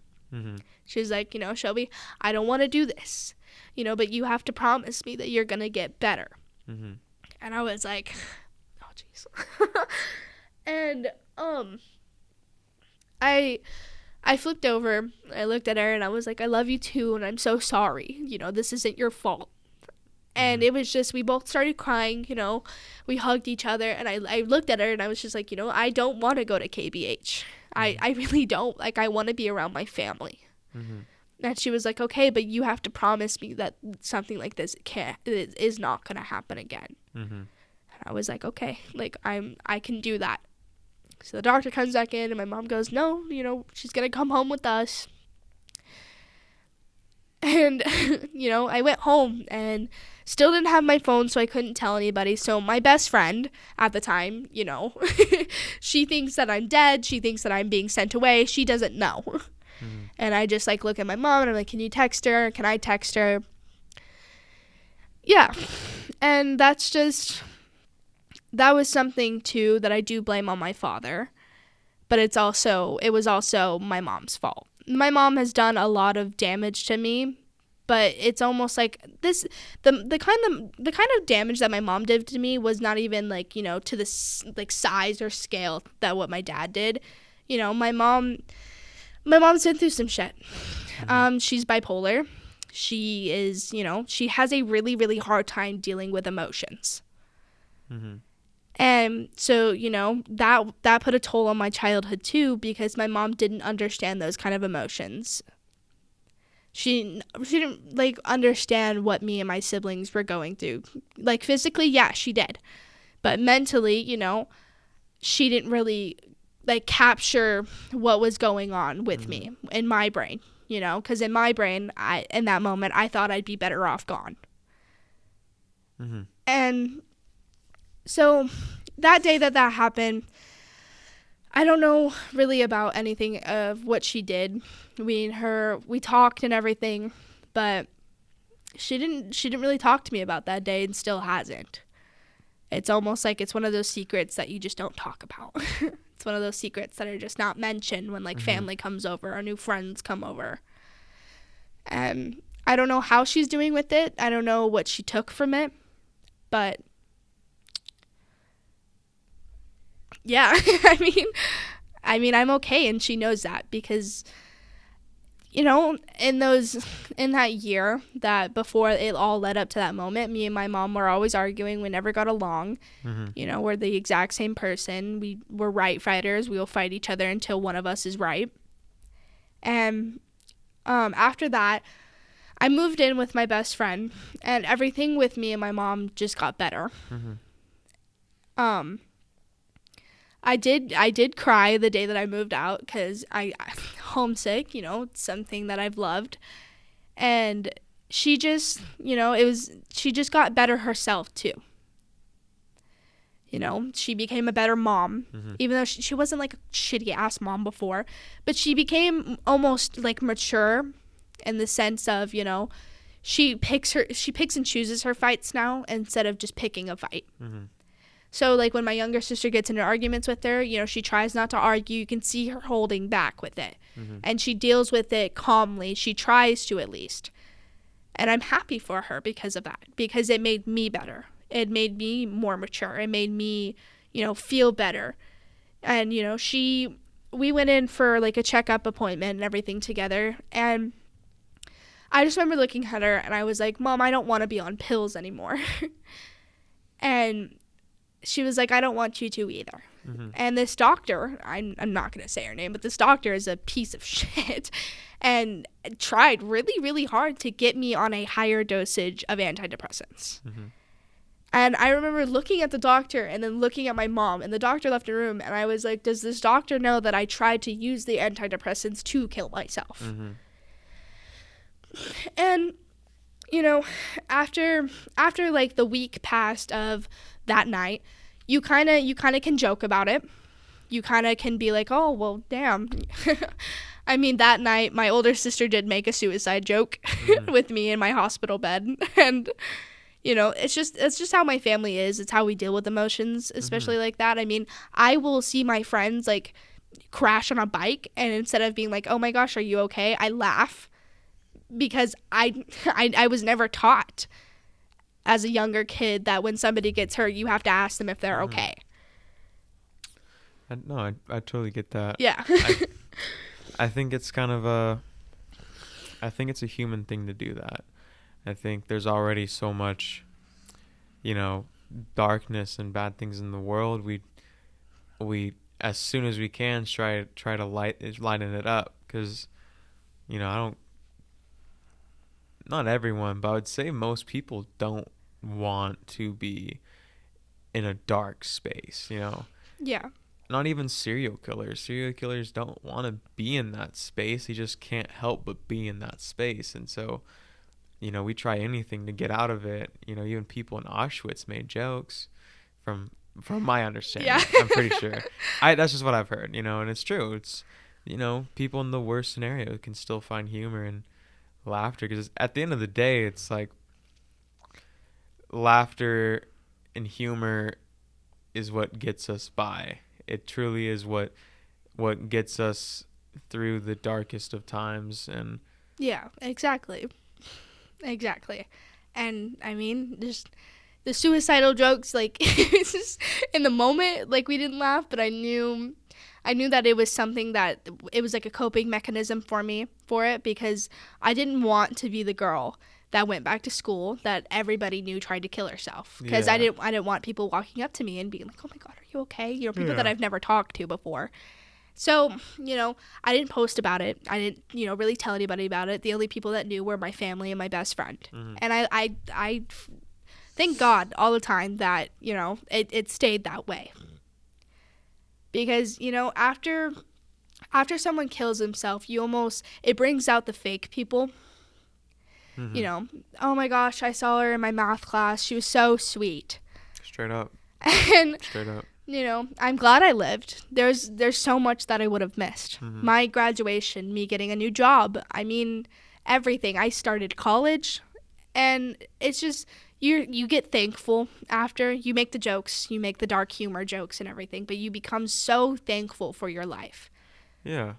She's like, "You know, Shelby, I don't want to do this, you know, but you have to promise me that you're going to get better." And I was like, oh, jeez. And I flipped over, I looked at her, and I was like, "I love you too, and I'm so sorry. You know, this isn't your fault." And it was just, we both started crying, you know, we hugged each other, and I looked at her, and I was just like, you know, I don't want to go to KBH. I really don't. Like, I want to be around my family. And she was like, "Okay, but you have to promise me that something like this is not going to happen again." And I was like, "Okay, like, I can do that." So the doctor comes back in, and my mom goes, "No, you know, she's going to come home with us." And, you know, I went home and still didn't have my phone, so I couldn't tell anybody. So my best friend at the time, you know, she thinks that I'm dead. She thinks that I'm being sent away. She doesn't know. And I just, like, look at my mom, and I'm like, "Can you text her? Can I text her?" Yeah. And that was something, too, that I do blame on my father. But it was also my mom's fault. My mom has done a lot of damage to me, but it's almost like this the kind of damage that my mom did to me was not even like, you know, to this like size or scale that what my dad did. You know, my mom's been through some shit. She's bipolar. She is, you know, she has a really, really hard time dealing with emotions. And so, you know, that put a toll on my childhood too, because my mom didn't understand those kind of emotions. She didn't like understand what me and my siblings were going through. Like physically, yeah, she did. But mentally, you know, she didn't really like capture what was going on with me in my brain, you know, because in my brain, in that moment, I thought I'd be better off gone. And so that day that happened, I don't know really about anything of what she did. We talked and everything, but she didn't really talk to me about that day and still hasn't. It's almost like it's one of those secrets that you just don't talk about. It's one of those secrets that are just not mentioned when like family comes over or new friends come over. And I don't know how she's doing with it. I don't know what she took from it, but yeah, I mean, I'm okay, and she knows that because, you know, in that year that before it all led up to that moment, me and my mom were always arguing. We never got along. You know, we're the exact same person. We're right fighters. We will fight each other until one of us is right. And after that, I moved in with my best friend, and everything with me and my mom just got better. I did cry the day that I moved out because I homesick, you know, it's something that I've loved. And she just, you know, she just got better herself too. You know, she became a better mom, even though she wasn't like a shitty ass mom before, but she became almost like mature in the sense of, you know, she picks and chooses her fights now instead of just picking a fight. So, like, when my younger sister gets into arguments with her, you know, she tries not to argue. You can see her holding back with it. And she deals with it calmly. She tries to, at least. And I'm happy for her because of that. Because it made me better. It made me more mature. It made me, you know, feel better. And, you know, we went in for, like, a checkup appointment and everything together. And I just remember looking at her, and I was like, Mom, I don't want to be on pills anymore. And she was like, I don't want you to either. And this doctor, I'm not going to say her name, but this doctor is a piece of shit and tried really, really hard to get me on a higher dosage of antidepressants. And I remember looking at the doctor and then looking at my mom, and the doctor left the room, and I was like, does this doctor know that I tried to use the antidepressants to kill myself? And, you know, after like the week passed of that night, you kind of can joke about it. You kind of can be like, oh, well, damn. I mean, that night, my older sister did make a suicide joke with me in my hospital bed. And, you know, it's just how my family is. It's how we deal with emotions, especially like that. I mean, I will see my friends, like, crash on a bike, and instead of being like, oh, my gosh, are you okay? I laugh because I was never taught as a younger kid that when somebody gets hurt, you have to ask them if they're okay. I totally get that. Yeah. I think it's I think it's a human thing to do that. I think there's already so much, you know, darkness and bad things in the world. We as soon as we can try to lighten it up, because, you know, not everyone, but I would say most people don't want to be in a dark space, you know? Yeah. Not even serial killers. Serial killers don't want to be in that space. They just can't help but be in that space. And so, you know, we try anything to get out of it. You know, even people in Auschwitz made jokes from my understanding. Yeah. I'm pretty sure. That's just what I've heard, you know, and it's true. It's, you know, people in the worst scenario can still find humor and laughter, because at the end of the day, it's like laughter and humor is what gets us by. It truly is what gets us through the darkest of times. And yeah, exactly. Exactly. And I mean, just the suicidal jokes, like, it's just in the moment, like, we didn't laugh, but I knew that it was something that it was like a coping mechanism for me for it, because I didn't want to be the girl that went back to school that everybody knew tried to kill herself, because Yeah. I didn't want people walking up to me and being like, oh my god, are you okay? People that Yeah. I've never talked to before. So, I didn't post about it. I didn't, really tell anybody about it. The only people that knew were my family and my best friend. Mhm. And I thank God all the time that, it stayed that way. Because, after someone kills himself, it brings out the fake people. Mhm. Oh my gosh, I saw her in my math class. She was so sweet. Straight up. And Straight up. I'm glad I lived. There's so much that I would have missed. Mhm. My graduation, me getting a new job. I mean, everything. I started college, and it's just you get thankful after you make the jokes, you make the dark humor jokes and everything, but you become so thankful for your life. Yeah.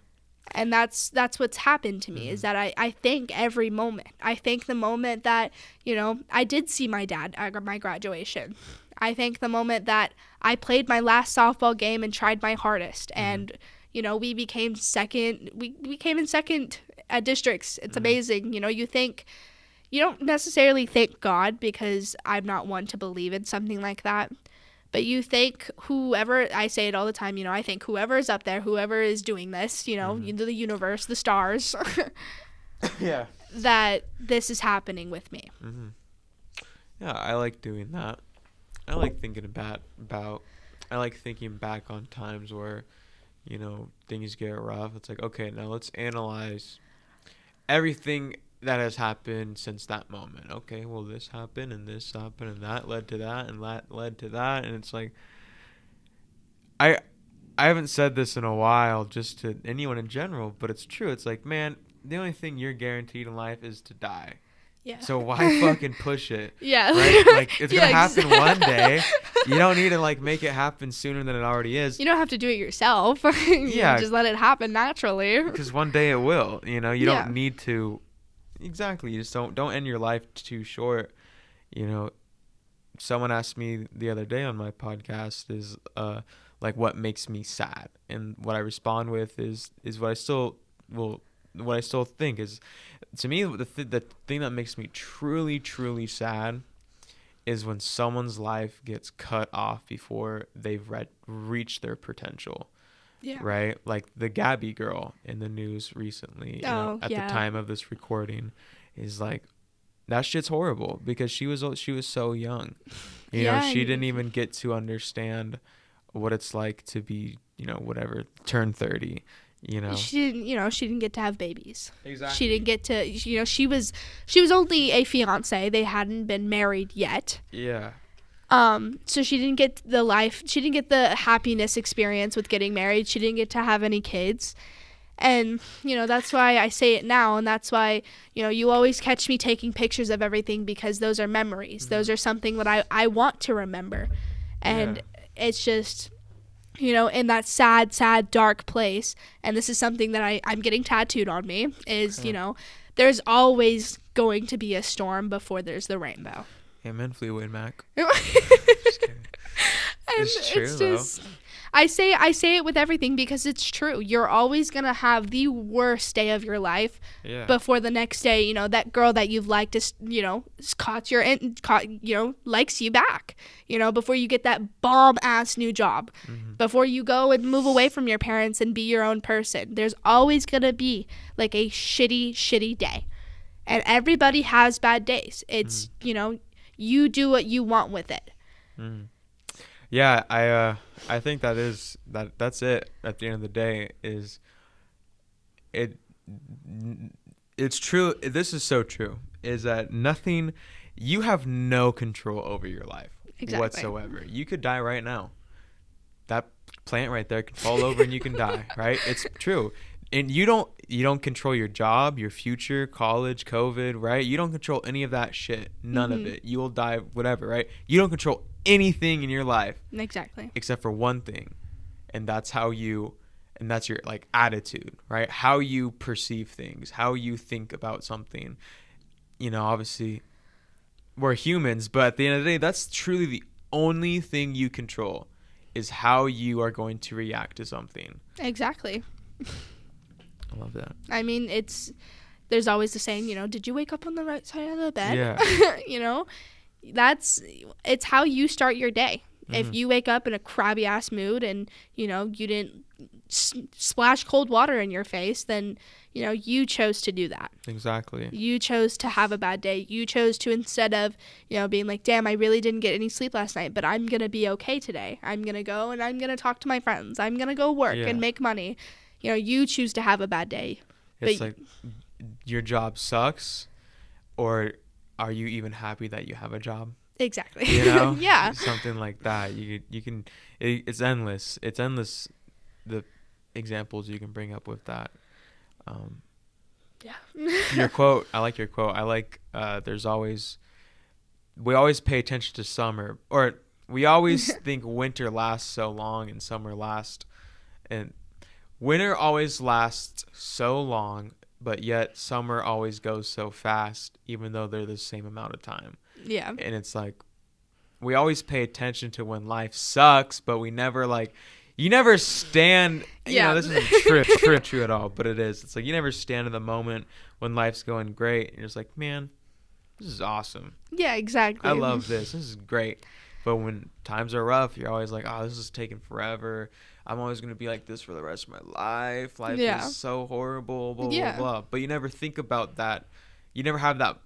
And that's what's happened to me, Mhm. is that I thank every moment. I thank the moment that, I did see my dad at my graduation. I thank the moment that I played my last softball game and tried my hardest. And, we became second. We came in second at districts. It's amazing. You don't necessarily thank God, because I'm not one to believe in something like that. But you thank whoever, I say it all the time, I thank whoever is up there, whoever is doing this, the universe, the stars, Yeah. that this is happening with me. Mhm. Yeah, I like doing that. I like thinking about I like thinking back on times where, things get rough. It's like, okay, now let's analyze everything that has happened since that moment. Okay, well, this happened and this happened and that led to that and that led to that, and it's like I I haven't said this in a while just to anyone in general, but it's true. It's like, man, the only thing you're guaranteed in life is to die. Yeah. So why fucking push it? Yeah. Right? Like, it's Yeah, gonna happen one day. You don't need to like make it happen sooner than it already is. You don't have to do it yourself. Yeah. Just let it happen naturally. Because one day it will. You Yeah. don't need to. Exactly. You just don't end your life too short. You know, someone asked me the other day on my podcast is like what makes me sad, and what I respond with is what I still think is, to me, the thing that makes me truly sad is when someone's life gets cut off before they've reached their potential. Yeah. Right? Like the Gabby girl in the news recently, at the time of this recording, is like, that shit's horrible, because she was so young. She didn't even get to understand what it's like to be, whatever, turn 30, She didn't get to have babies. Exactly. She didn't get to, she was only a fiance. They hadn't been married yet. Yeah. So she didn't get the happiness experience with getting married. She didn't get to have any kids. And, that's why I say it now. And that's why, you always catch me taking pictures of everything, because those are memories. Mm-hmm. Those are something that I want to remember. And it's just, in that sad, dark place. And this is something that I'm getting tattooed on me is, there's always going to be a storm before there's the rainbow. Amen, Fleetwood Mac. Just kidding. It's true, though. I say it with everything, because it's true. You're always going to have the worst day of your life before the next day, that girl that you've liked is, likes you back, before you get that bomb ass new job, before you go and move away from your parents and be your own person. There's always going to be like a shitty day. And everybody has bad days. It's, you do what you want with it. Yeah, I think that's it at the end of the day. It's true. This is so true. Is that you have no control over your life whatsoever. You could die right now. That plant right there could fall over and you can die, right? It's true. And you don't control your job, your future, college, COVID, right? You don't control any of that shit. None of it. You will die, whatever, right? You don't control anything in your life. Exactly. Except for one thing. And that's that's your like attitude, right? How you perceive things, how you think about something. obviously we're humans, but at the end of the day, that's truly the only thing you control is how you are going to react to something. Exactly. I love that. I mean, there's always the saying, did you wake up on the right side of the bed? Yeah. It's how you start your day. Mm-hmm. If you wake up in a crabby ass mood and, you didn't splash cold water in your face, then, you chose to do that. Exactly. You chose to have a bad day. You chose to, instead of, being like, damn, I really didn't get any sleep last night, but I'm going to be okay today. I'm going to go and I'm going to talk to my friends. I'm going to go work and make money. You choose to have a bad day. It's like your job sucks, or are you even happy that you have a job? Exactly. Yeah. Something like that. You can. It's endless. It's endless. The examples you can bring up with that. Yeah. Your quote. I like your quote. I like. We always pay attention to summer, or we always think winter lasts so long and summer lasts, and winter always lasts so long, but yet summer always goes so fast, even though they're the same amount of time. Yeah. And it's like, we always pay attention to when life sucks, but we never you never stand. Yeah. This isn't true at all, but it is. It's like you never stand in the moment when life's going great. And you're just like, man, this is awesome. Yeah, exactly. I love this. This is great. But when times are rough, you're always like, oh, this is taking forever. I'm always going to be like this for the rest of my life. Life is so horrible, blah, blah, blah. But you never think about that. You never have that,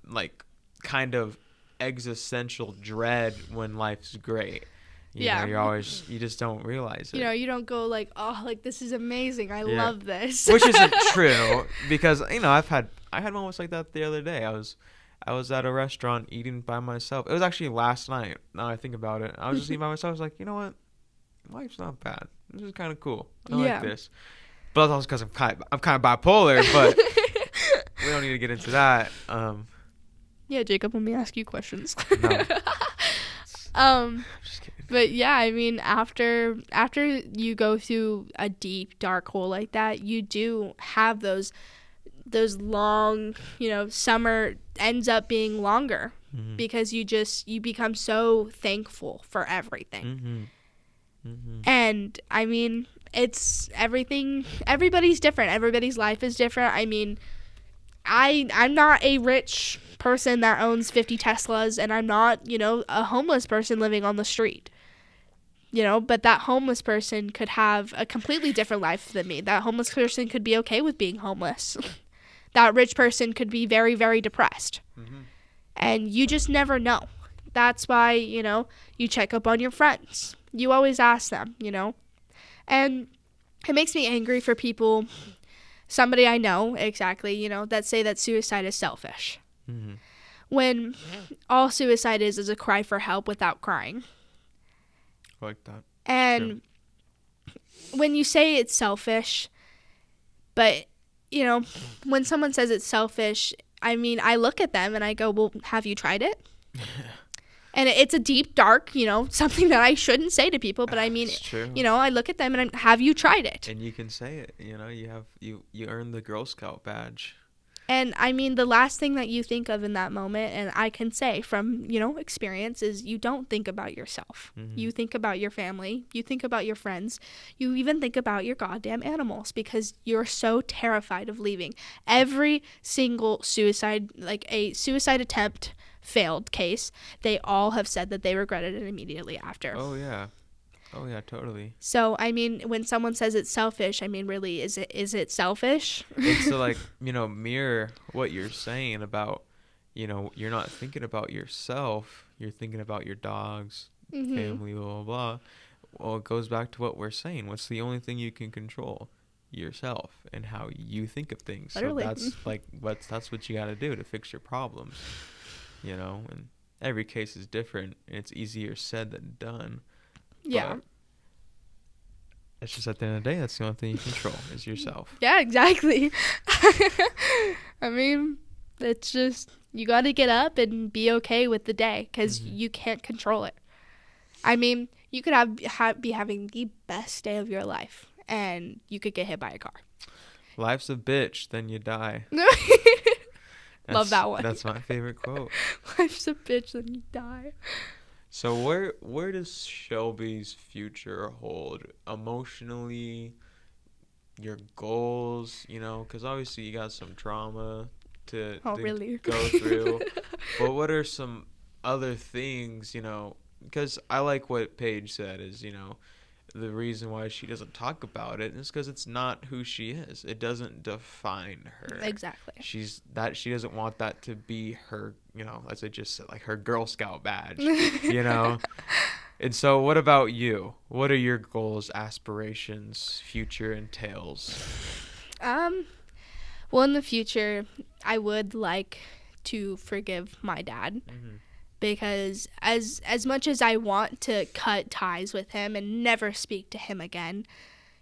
kind of existential dread when life's great. You just don't realize it. You don't go like, oh, this is amazing. I love this. Which isn't true, because, I had moments like that the other day. I was at a restaurant eating by myself. It was actually last night. Now I think about it. I was just eating by myself. I was like, you know what? Life's not bad. This is kind of cool. I like this. But that's also because I'm kind of bipolar, but we don't need to get into that. Yeah, Jacob, let me ask you questions. No. I'm just kidding. But yeah, I mean, after you go through a deep, dark hole like that, you do have those long, summer ends up being longer because you become so thankful for everything. And I mean, it's everything. Everybody's different. Everybody's life is different. I mean, I'm not a rich person that owns 50 Teslas, and I'm not, a homeless person living on the street. But that homeless person could have a completely different life than me. That homeless person could be okay with being homeless. That rich person could be very, very depressed. And you just never know. That's why, you check up on your friends. You always ask them, And it makes me angry for people, somebody I know exactly, that say that suicide is selfish. When all suicide is a cry for help without crying. I like that. And when you say it's selfish, but, when someone says it's selfish, I mean, I look at them and I go, well, have you tried it? And it's a deep, dark, something that I shouldn't say to people, but I mean, it's true. I look at them and have you tried it? And you can say it, you earned the Girl Scout badge. And I mean, the last thing that you think of in that moment, and I can say from, experience, is you don't think about yourself. You think about your family. You think about your friends. You even think about your goddamn animals, because you're so terrified of leaving. Every single suicide, a suicide attempt failed case, they all have said that they regretted it immediately after. Oh, yeah. Oh, yeah, totally. So, I mean, when someone says it's selfish, I mean, really, is it selfish? It's to, mirror what you're saying about, you're not thinking about yourself. You're thinking about your dogs, family, blah, blah, blah. Well, it goes back to what we're saying. What's the only thing you can control? Yourself and how you think of things. Literally. So that's what you got to do to fix your problems, and every case is different. And it's easier said than done. Yeah. But it's just at the end of the day, that's the only thing you control is yourself. Yeah, exactly. I mean, it's just, you got to get up and be okay with the day, because you can't control it. I mean, you could be having the best day of your life, and you could get hit by a car. Life's a bitch, then you die. Love that one. That's my favorite quote. Life's a bitch, then you die. So where does Shelby's future hold emotionally? Your goals, because obviously you got some trauma to Really? go through. But what are some other things, because I like what Paige said is, the reason why she doesn't talk about it is because it's not who she is. It doesn't define her. Exactly. She doesn't want that to be her, as I just said, like her Girl Scout badge, And so what about you? What are your goals, aspirations, future entails? Well, in the future, I would like to forgive my dad. Mm-hmm. Because as much as I want to cut ties with him and never speak to him again,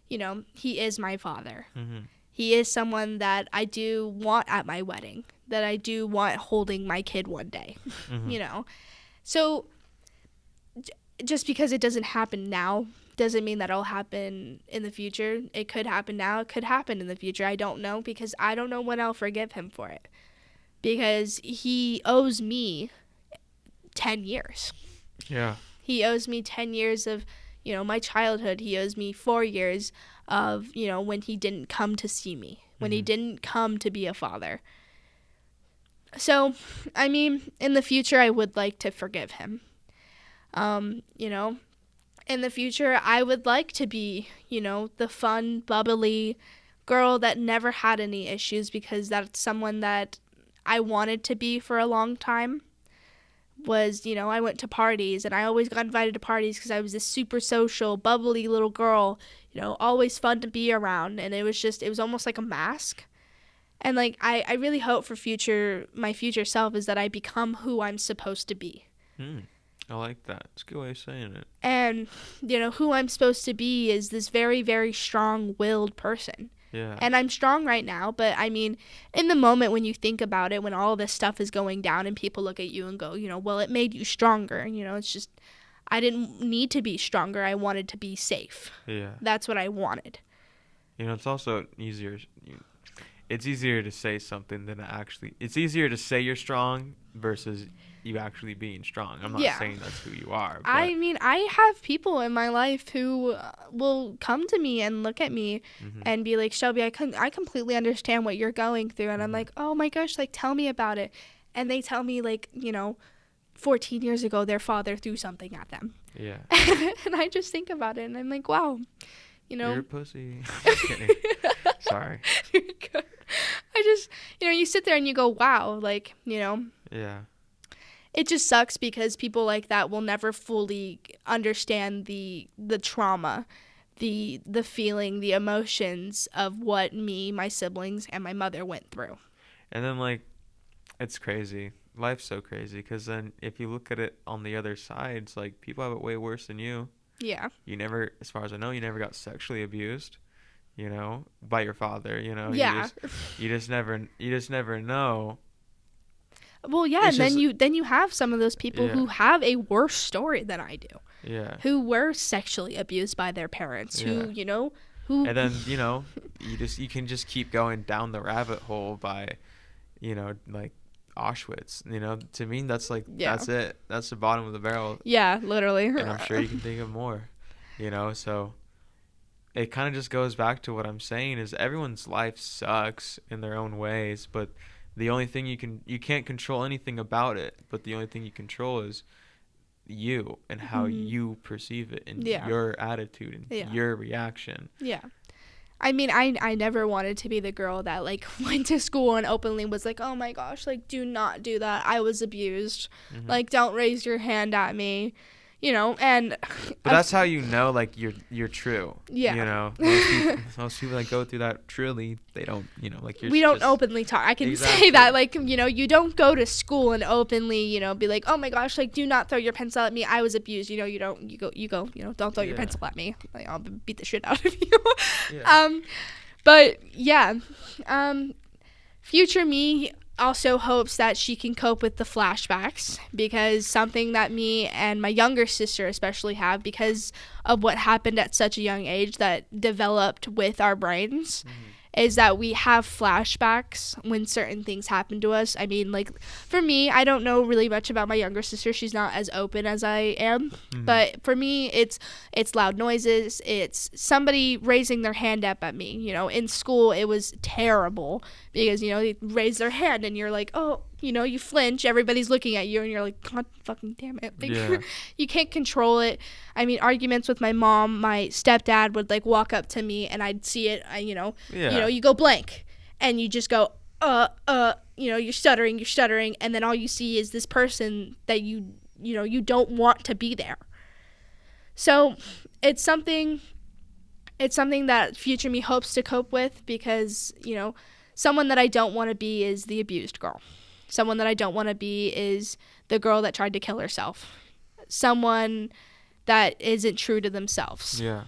he is my father. Mm-hmm. He is someone that I do want at my wedding, that I do want holding my kid one day, Mm-hmm. So just because it doesn't happen now doesn't mean that it'll happen in the future. It could happen now. It could happen in the future. I don't know, because I don't know when I'll forgive him for it. Because he owes me 10 years. Yeah. He owes me 10 years of, my childhood. He owes me 4 years of, when he didn't come to see me, when he didn't come to be a father. So, in the future, I would like to forgive him. In the future, I would like to be, the fun, bubbly girl that never had any issues, because that's someone that I wanted to be for a long time. I went to parties, and I always got invited to parties because I was this super social, bubbly little girl, always fun to be around. And it was almost like a mask. And I really hope for my future self is that I become who I'm supposed to be. I like that. It's a good way of saying it. And, who I'm supposed to be is this very, very strong-willed person. Yeah. And I'm strong right now, but in the moment when you think about it, when all this stuff is going down and people look at you and go, well, it made you stronger. It's just, I didn't need to be stronger. I wanted to be safe. Yeah. That's what I wanted. It's also easier. It's easier to say something than it's easier to say you're strong versus you actually being strong. I'm not saying that's who you are. But I have people in my life who will come to me and look at me and be like, Shelby, I completely understand what you're going through. And I'm like, oh my gosh, tell me about it. And they tell me 14 years ago, their father threw something at them. Yeah. And I just think about it and I'm like, wow, You're a pussy. Just kidding. Sorry. You're good. I just, you sit there and you go, wow, Yeah. It just sucks because people like that will never fully understand the trauma, the feeling, the emotions of what me, my siblings, and my mother went through. And then it's crazy. Life's so crazy because then if you look at it on the other side, it's people have it way worse than you. Yeah. You never, as far as I know, you never got sexually abused, by your father. Yeah. You just never know. Well, yeah, and then you have some of those people who have a worse story than I do. Yeah. Who were sexually abused by their parents. Yeah. Who. And then you can just keep going down the rabbit hole by, Auschwitz. To me, that's that's it. That's the bottom of the barrel. Yeah, literally. And I'm sure you can think of more. So it kind of just goes back to what I'm saying is everyone's life sucks in their own ways, but the only thing you can't control anything about it, but the only thing you control is you and how you perceive it and your attitude and your reaction. Yeah. I never wanted to be the girl that went to school and openly was like, oh my gosh, do not do that. I was abused. Don't raise your hand at me. And but that's how you're true. Yeah. Most people that go through that truly, they don't, we don't openly talk. I can say that, you don't go to school and openly, be like, oh my gosh, do not throw your pencil at me. I was abused. You go, don't throw your pencil at me. I'll beat the shit out of you. Yeah. But yeah, future me also hopes that she can cope with the flashbacks, because something that me and my younger sister especially have, because of what happened at such a young age that developed with our brains, is that we have flashbacks when certain things happen to us. I mean, like, for me, I don't know really much about my younger sister. She's not as open as I am. But for me, it's loud noises. It's somebody raising their hand up at me. You know, in school, it was terrible because, you know, they raise their hand and you're like, oh, you know, you flinch. Everybody's looking at you and you're like, God fucking damn it. Like, you can't control it. I mean, arguments with my mom, my stepdad would, like, walk up to me and I'd see it, you know, you go blank and you just go, you know, you're stuttering. And then all you see is this person that you know, you don't want to be there. So it's something that future me hopes to cope with because, you know, someone that I don't want to be is the abused girl. Someone that I don't want to be is the girl that tried to kill herself. Someone that isn't true to themselves. Yeah.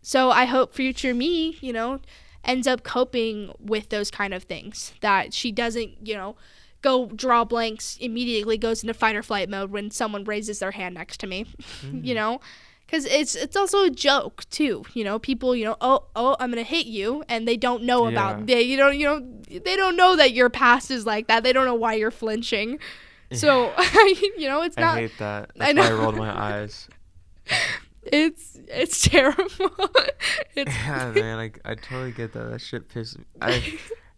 So I hope future me, you know, ends up coping with those kind of things. That she doesn't, you know, go draw blanks, immediately goes into fight or flight mode when someone raises their hand next to me, you know. Because it's also a joke too, you know. People, you know, oh, I'm gonna hit you, and they don't know about they don't know that your past is like that. They don't know why you're flinching. So you know, it's not. I hate that. That's why I rolled my eyes. It's terrible. Yeah, man, I totally get that. That shit pisses me.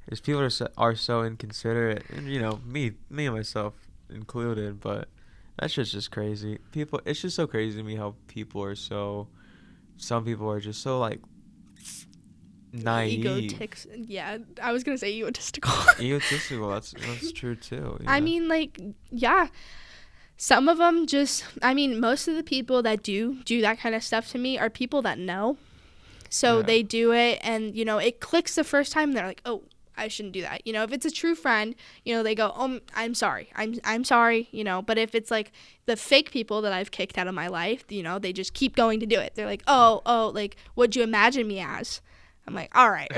Because people are so inconsiderate, and you know, me and myself included, but. That shit's just crazy. It's just so crazy to me how some people are just so, like, naive. Yeah, I was gonna say egotistical. Egotistical, that's true too. I mean, like, yeah, some of them just, I mean, most of the people that do that kind of stuff to me are people that know. So they do it, and, you know, it clicks the first time, and they're like, oh, I shouldn't do that. You know, if it's a true friend, you know, they go, oh, I'm sorry. I'm sorry, you know. But if it's like the fake people that I've kicked out of my life, you know, they just keep going to do it. They're like, oh, like, what'd you imagine me as? I'm like, all right.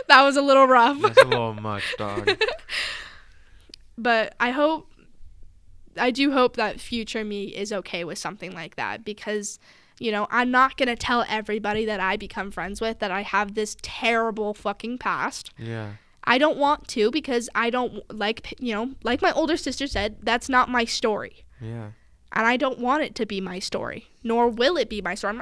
That was a little rough. That's a little much, dog. But I do hope that future me is okay with something like that because, you know, I'm not going to tell everybody that I become friends with that I have this terrible fucking past. Yeah. I don't want to because I don't, like, you know, like my older sister said, that's not my story. Yeah. And I don't want it to be my story, nor will it be my story.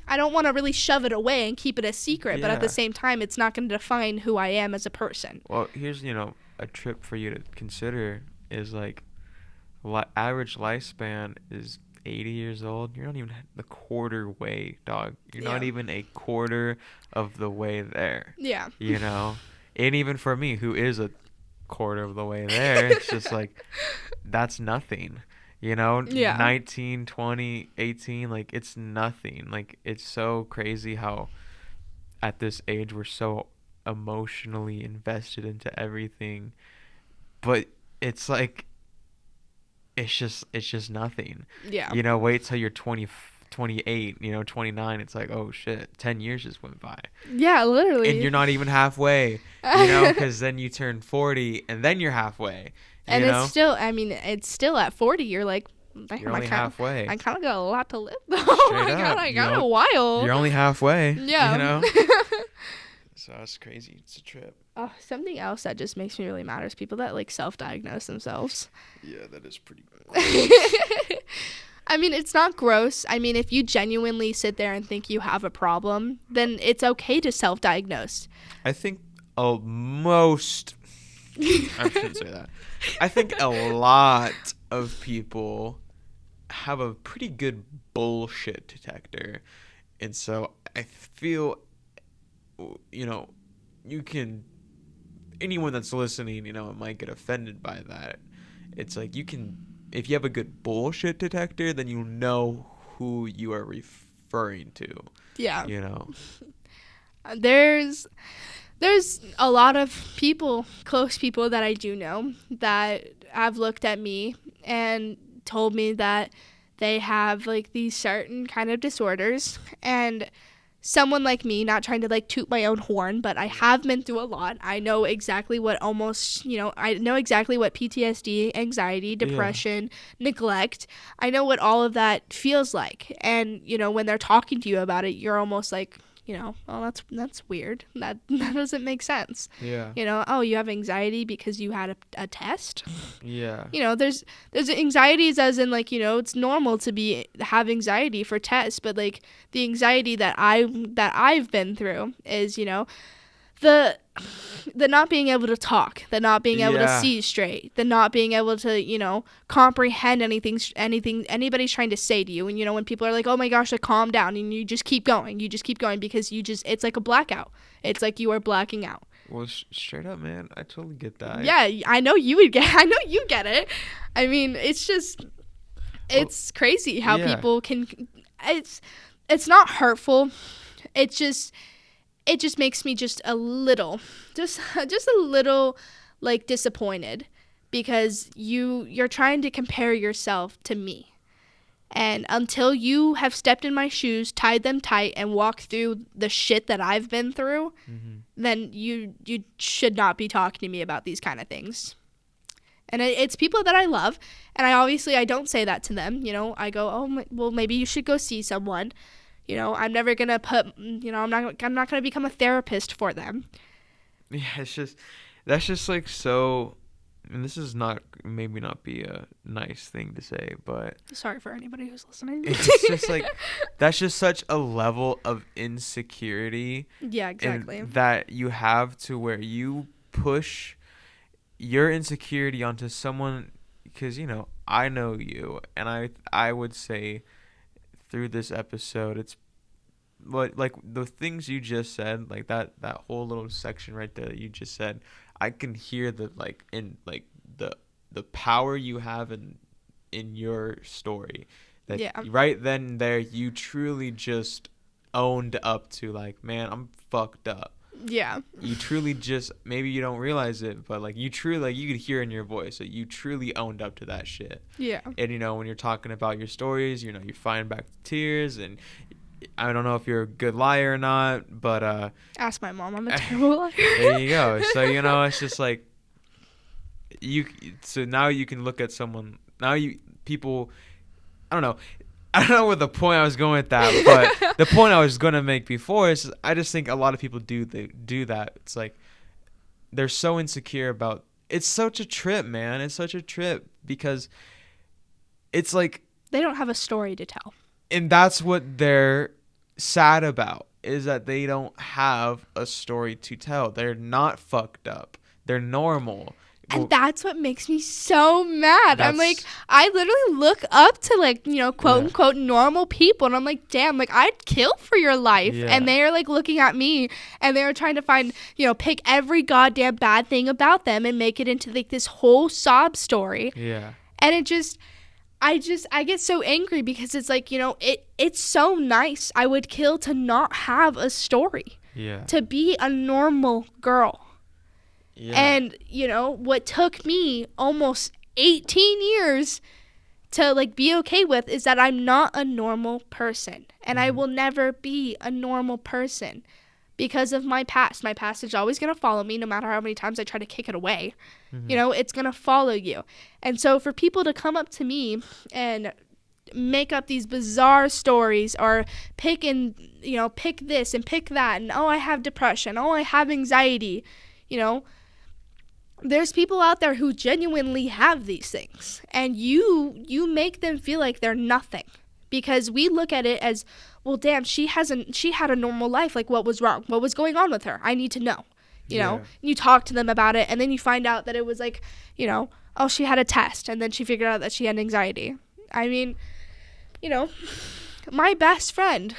I don't want to really shove it away and keep it a secret, but at the same time, it's not going to define who I am as a person. Well, here's, you know, a trip for you to consider is, like, average lifespan is 80 years old. You're not even the quarter way, dog. You're not even a quarter of the way there. Yeah. You know? And even for me, who is a quarter of the way there, it's just like, that's nothing. You know? Yeah. 19, 20, 18, like, it's nothing. Like, it's so crazy how at this age we're so emotionally invested into everything. But it's like, it's just nothing. Yeah. You know, wait till you're 28, you know, 29. It's like, oh shit, 10 years just went by. Yeah, literally. And you're not even halfway, you know, because then you turn 40 and then you're halfway. And know? It's still, I mean, it's still at 40. You're like, you're only halfway. I kind of got a lot to live though. I got a while. while. You're only halfway. Yeah. You know? So that's crazy. It's a trip. Something else that just makes me really mad is people that like self-diagnose themselves. Yeah, that is pretty gross. I mean, it's not gross. I mean, if you genuinely sit there and think you have a problem, then it's okay to self-diagnose. I think most... I shouldn't say that. I think a lot of people have a pretty good bullshit detector. And so I feel, you know, anyone that's listening, you know, might get offended by that. It's like if you have a good bullshit detector, then you know who you are referring to. Yeah. You know. There's a lot of people, close people that I do know that have looked at me and told me that they have like these certain kind of disorders, and someone like me, not trying to like toot my own horn, but I have been through a lot. I know exactly what I know exactly what PTSD, anxiety, depression, neglect. I know what all of that feels like. And, you know, when they're talking to you about it, you're almost like, well, that's weird. That that doesn't make sense. Yeah. Oh, you have anxiety because you had a test. Yeah. There's anxieties as in like, it's normal to have anxiety for tests, but like the anxiety that I've been through is, the not being able to talk, the not being able to Yeah. see straight, the not being able to, comprehend anything anybody's trying to say to you. And, when people are like, oh my gosh, like, calm down, and you just keep going because it's like a blackout. It's like you are blacking out. Well, straight up, man, I totally get that. Yeah, I know you get it. I mean, it's crazy how people can, it's not hurtful. It just makes me just a little like disappointed, because you're trying to compare yourself to me. And until you have stepped in my shoes, tied them tight, and walked through the shit that I've been through, then you should not be talking to me about these kind of things. And it's people that I love, and I don't say that to them. I go, oh, well, maybe you should go see someone. I'm never gonna I'm not gonna become a therapist for them. Yeah, that's just like so. And this is maybe not be a nice thing to say, but sorry for anybody who's listening. It's just like, that's just such a level of insecurity. Yeah, exactly. That you have, to where you push your insecurity onto someone, because I know you, and I would say through this episode, it's like the things you just said, like that whole little section right there that you just said, I can hear the the power you have in your story. That right then and there, you truly just owned up to, like, man, I'm fucked up. Yeah. You truly just, maybe you don't realize it, but like you truly, like, you could hear in your voice that you truly owned up to that shit. Yeah. And when you're talking about your stories, you find back the tears, and I don't know if you're a good liar or not, but ask my mom. I'm a terrible liar. There you go. So it's just like so now you can look at someone, people, I don't know what the point I was going with that, but the point I was going to make before is, I just think a lot of people do that. It's like they're so insecure about, it's such a trip, man. It's such a trip, because it's like they don't have a story to tell. And that's what they're sad about, is that they don't have a story to tell. They're not fucked up. They're normal. And that's what makes me so mad. I'm like, I literally look up to, like, quote unquote normal people, and I'm like, damn, like, I'd kill for your life. Yeah. And they are like looking at me, and they are trying to find, pick every goddamn bad thing about them and make it into like this whole sob story. Yeah. And I get so angry, because it's like, it's so nice. I would kill to not have a story. Yeah. To be a normal girl. Yeah. And, what took me almost 18 years to, like, be okay with is that I'm not a normal person. And I will never be a normal person because of my past. My past is always going to follow me, no matter how many times I try to kick it away. It's going to follow you. And so for people to come up to me and make up these bizarre stories, or pick this and pick that, and, oh, I have depression, oh, I have anxiety, there's people out there who genuinely have these things, and you make them feel like they're nothing, because we look at it as, well, damn, she had a normal life. Like, what was wrong? What was going on with her? I need to know. You talk to them about it, and then you find out that it was like, oh, she had a test, and then she figured out that she had anxiety. I mean, my best friend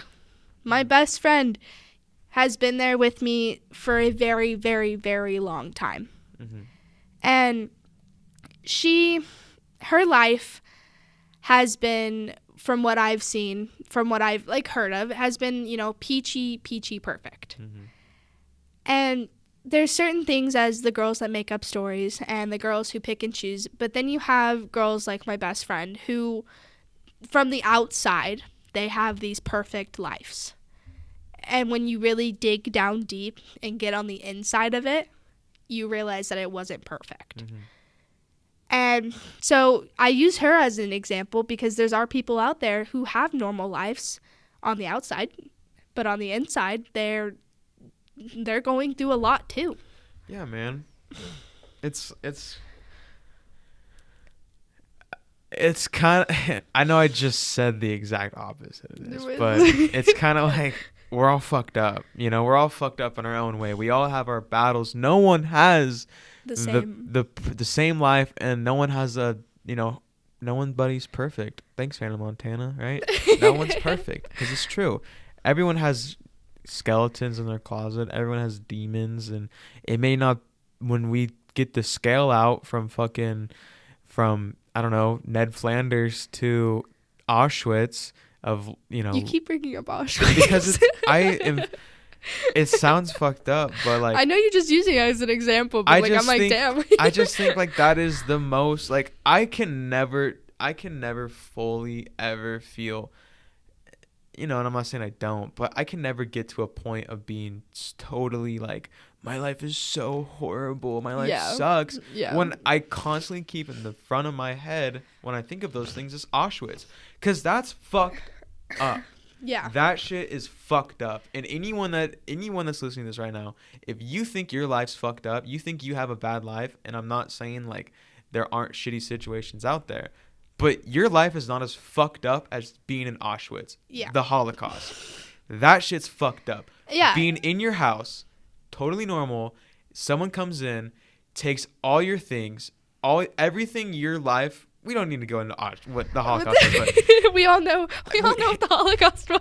has been there with me for a very, very, very long time. And her life has been, from what I've seen, from what I've, like, heard of, has been, peachy perfect. And there's certain things as the girls that make up stories and the girls who pick and choose, but then you have girls like my best friend who, from the outside, they have these perfect lives. And when you really dig down deep and get on the inside of it, you realize that it wasn't perfect. And so I use her as an example, because there's people out there who have normal lives on the outside, but on the inside, they're going through a lot too. Yeah, man. It's kind of I know I just said the exact opposite of this, but it's kind of like we're all fucked up. You know, we're all fucked up in our own way. We all have our battles. No one has the same life, and no one has no one buddy's perfect. Thanks, Hannah Montana, right? No one's perfect, because it's true. Everyone has skeletons in their closet. Everyone has demons, and it may not, when we get the scale out from I don't know, Ned Flanders to Auschwitz of, You keep bringing up Auschwitz. Because it sounds fucked up, but like, I know you're just using it as an example, but I'm like, damn. I just think like that is the most, like, I can never fully ever feel, and I'm not saying I don't, but I can never get to a point of being totally like, my life is so horrible, my life sucks. Yeah. When I constantly keep in the front of my head when I think of those things is Auschwitz, because that's fucked up. Yeah. That shit is fucked up. And anyone that's listening to this right now, if you think your life's fucked up, you think you have a bad life, and I'm not saying like there aren't shitty situations out there, but your life is not as fucked up as being in Auschwitz. Yeah. The Holocaust. That shit's fucked up. Yeah. Being in your house, totally normal. Someone comes in, takes all your things, everything your life. We don't need to go into what the Holocaust is, but we all know what the Holocaust was.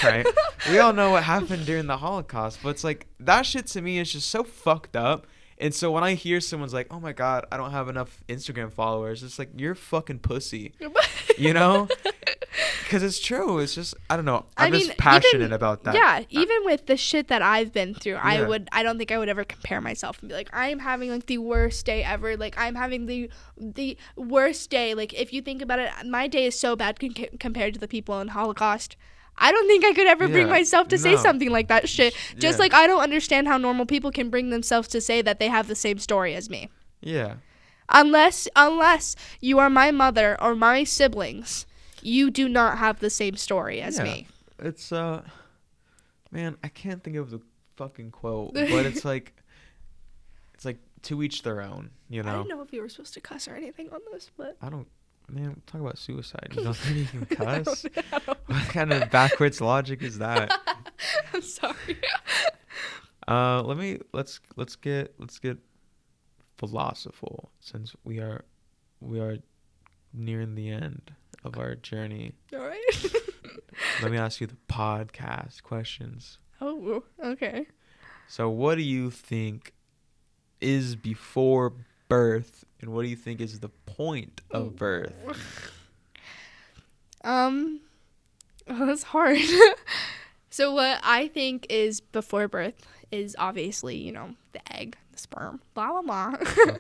Right. We all know what happened during the Holocaust, but it's like that shit to me is just so fucked up. And so when I hear someone's like, "Oh my God, I don't have enough Instagram followers," it's like, you're fucking pussy, Because it's true. It's just, I don't know. I'm just passionate about that. Yeah, even with the shit that I've been through, I don't think I would ever compare myself and be like, I'm having like the worst day ever. Like, I'm having the worst day. Like, if you think about it, my day is so bad compared to the people in Holocaust. I don't think I could ever bring myself to say something like that shit. Just like I don't understand how normal people can bring themselves to say that they have the same story as me. Yeah. Unless you are my mother or my siblings, you do not have the same story as me. It's man, I can't think of the fucking quote, but it's like to each their own, I didn't know if you were supposed to cuss or anything on this, but I don't. Man, talk about suicide. You don't think you can cuss? What kind of backwards logic is that? I'm sorry. Let's get philosophical, since we are nearing the end of our journey. All right. Let me ask you the podcast questions. Oh, okay. So, what do you think is before birth, and what do you think is the point of birth? That's hard. So what I think is before birth is obviously, the egg, the sperm, blah, blah, blah. Okay.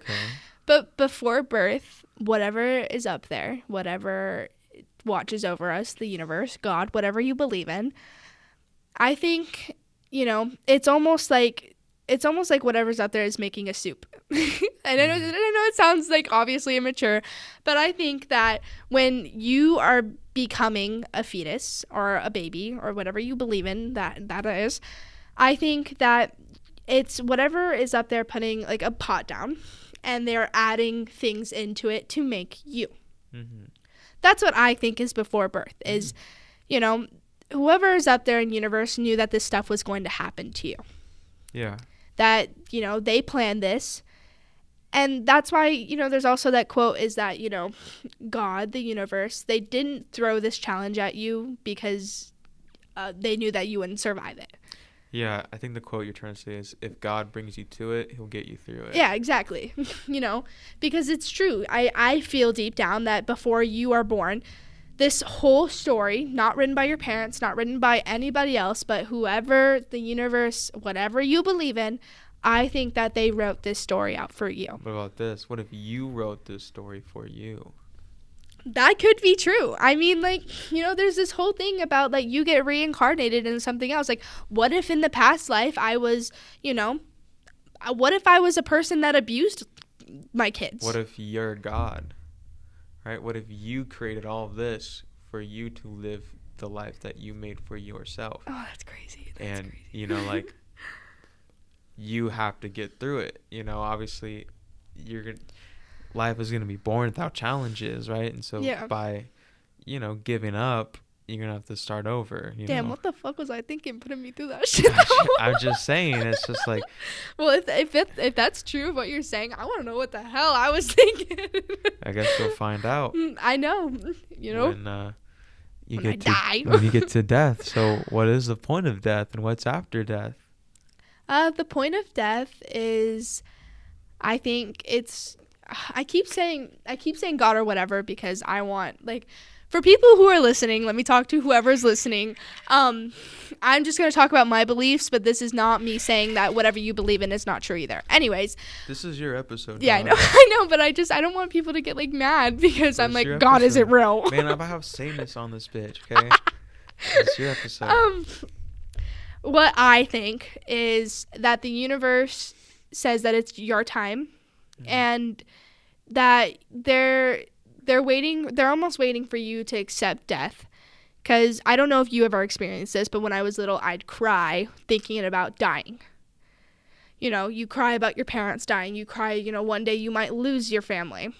But before birth, whatever is up there, whatever watches over us, the universe, God, whatever you believe in, I think, it's almost like whatever's out there is making a soup. And I know it sounds like obviously immature, but I think that when you are becoming a fetus or a baby or whatever you believe in that is, I think that it's whatever is up there putting like a pot down, and they're adding things into it to make you. Mm-hmm. That's what I think is before birth, is, whoever is up there in the universe knew that this stuff was going to happen to you. Yeah. That, they planned this. And that's why, there's also that quote is that, God, the universe, they didn't throw this challenge at you because they knew that you wouldn't survive it. Yeah, I think the quote you're trying to say is, if God brings you to it, he'll get you through it. Yeah, exactly. Because it's true. I feel deep down that before you are born, this whole story, not written by your parents, not written by anybody else, but whoever, the universe, whatever you believe in, I think that they wrote this story out for you. What about this? What if you wrote this story for you? That could be true. I mean, there's this whole thing about, you get reincarnated in something else. Like, what if in the past life I was, what if I was a person that abused my kids? What if you're God? Right? What if you created all of this for you to live the life that you made for yourself. Oh, that's crazy. And you know, like, you have to get through it. You know, obviously life is gonna be boring without challenges, right? And so by, you know, giving up, you're gonna have to start over. Damn, what the fuck was I thinking putting me through that shit? I'm just saying, it's just like, well, if that's true of what you're saying, I want to know what the hell I was thinking. I guess you'll find out. I know, you know, when I die. When you get to death. So what is the point of death, and what's after death? The point of death is, I think I keep saying God or whatever, because I want, like, for people who are listening, let me talk to whoever's listening. I'm just going to talk about my beliefs, but this is not me saying that whatever you believe in is not true either. Anyways. This is your episode. Yeah, I know, but I don't want people to get, like, mad because I'm like, God isn't real. Man, I'm about to have sameness on this bitch, okay? It's your episode. What I think is that the universe says that it's your time, and that they're almost waiting for you to accept death. Because I don't know if you ever experienced this, but when I was little, I'd cry thinking about dying. You know, you cry about your parents dying. You cry, you know, one day you might lose your family.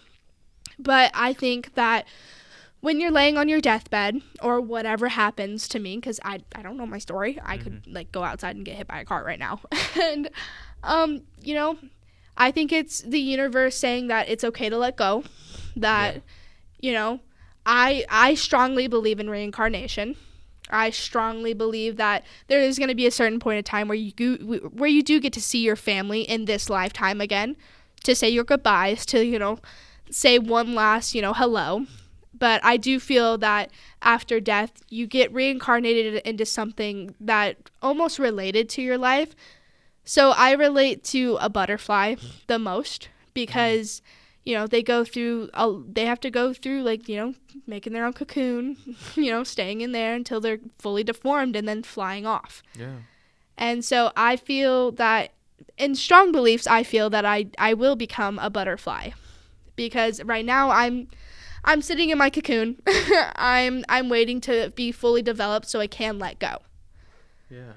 But I think that when you're laying on your deathbed, or whatever happens to me, because I don't know my story. I could, like, go outside and get hit by a car right now. And, you know, I think it's the universe saying that it's okay to let go. That, you know, I strongly believe in reincarnation. I strongly believe that there is going to be a certain point of time where you do get to see your family in this lifetime again, to say your goodbyes, to, you know, say one last, you know, hello. But I do feel that after death, you get reincarnated into something that almost related to your life. So I relate to a butterfly the most, because, you know, they have to go through, like, you know, making their own cocoon, you know, staying in there until they're fully deformed and then flying off. Yeah. And so I feel that, in strong beliefs, I feel that I will become a butterfly, because right now I'm sitting in my cocoon. I'm waiting to be fully developed so I can let go. Yeah.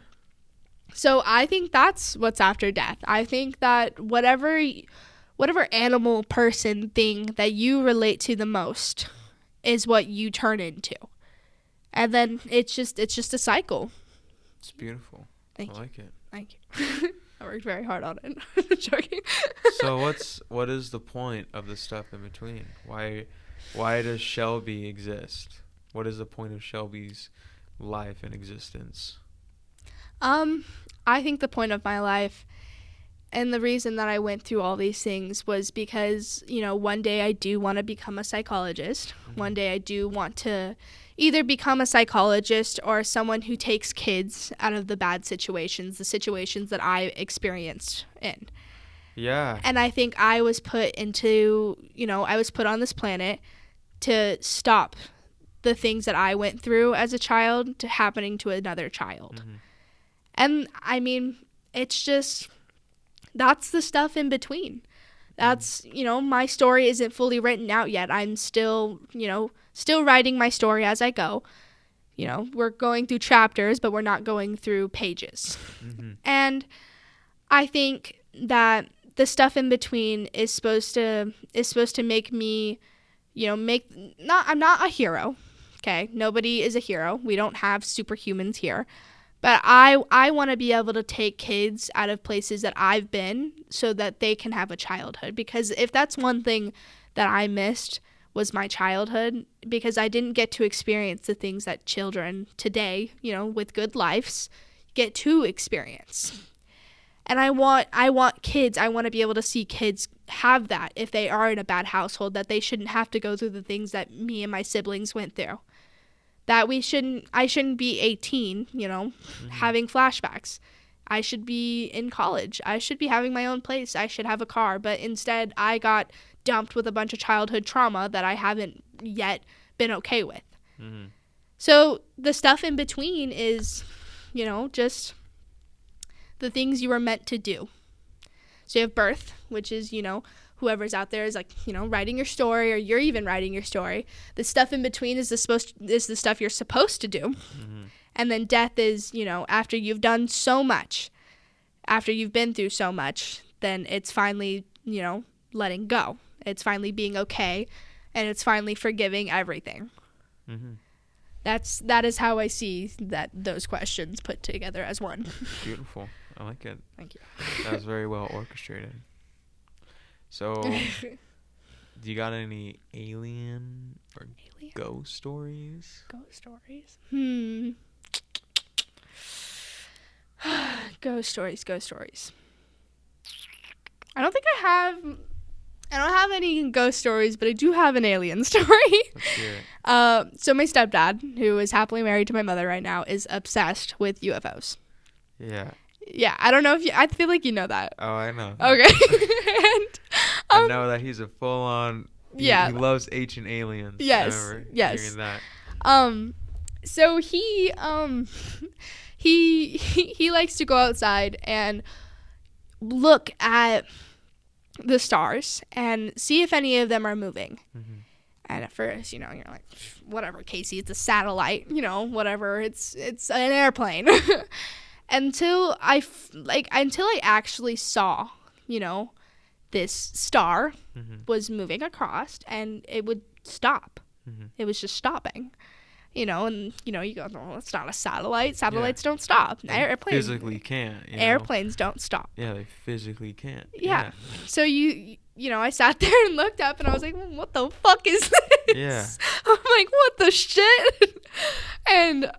So I think that's what's after death. I think that whatever animal, person, thing that you relate to the most is what you turn into. And then it's just a cycle. It's beautiful. I like it. Thank you. I worked very hard on it. I'm joking. So what is the point of the stuff in between? Why does Shelby exist? What is the point of Shelby's life and existence? I think the point of my life, and the reason that I went through all these things, was because, you know, one day I do want to become a psychologist. One day I do want to either become a psychologist or someone who takes kids out of the bad situations, the situations that I experienced in. Yeah. And I think I was put on this planet to stop the things that I went through as a child to happening to another child. Mm-hmm. And I mean, it's just, that's the stuff in between. That's, you know, my story isn't fully written out yet. I'm still writing my story as I go. You know, we're going through chapters, but we're not going through pages. Mm-hmm. And I think that the stuff in between is supposed to make me, you know, I'm not a hero. Okay. Nobody is a hero. We don't have superhumans here. But I want to be able to take kids out of places that I've been so that they can have a childhood. Because if that's one thing that I missed, was my childhood, because I didn't get to experience the things that children today, you know, with good lives, get to experience. And I want kids, I want to be able to see kids have that if they are in a bad household, that they shouldn't have to go through the things that me and my siblings went through. That I shouldn't be 18, you know, having flashbacks. I should be in college. I should be having my own place. I should have a car. But instead, I got dumped with a bunch of childhood trauma that I haven't yet been okay with. Mm-hmm. So the stuff in between is, you know, just the things you were meant to do. So you have birth, which is, you know, whoever's out there is like, writing your story, or you're even writing your story. The stuff in between is the stuff you're supposed to do. Mm-hmm. And then death is, after you've done so much, after you've been through so much, then it's finally, letting go. It's finally being okay, and it's finally forgiving everything. Mm-hmm. That is how I see those questions put together as one. Beautiful. I like it. Thank you. That was very well orchestrated. So, do you got any alien or ghost stories? Ghost stories? Ghost stories. I don't don't have any ghost stories, but I do have an alien story. Let's hear it. So my stepdad, who is happily married to my mother right now, is obsessed with UFOs. Yeah. Yeah, I don't know if I feel like you know that. Oh, I know. Okay. And, I know that he's a full-on. He loves ancient aliens. Yes. I remember yes. hearing that. So he likes to go outside and look at the stars and see if any of them are moving. Mm-hmm. And at first, you're like, whatever, Casey, it's a satellite, whatever, it's an airplane. Until I actually saw, this star Mm-hmm. was moving across, and it would stop. Mm-hmm. It was just stopping. You go, no, it's not a satellite. Satellites don't stop. Airplanes physically can't. Airplanes don't stop. Yeah, they physically can't. Yeah. So I sat there and looked up, and I was like, what the fuck is this? Yeah. I'm like, what the shit? And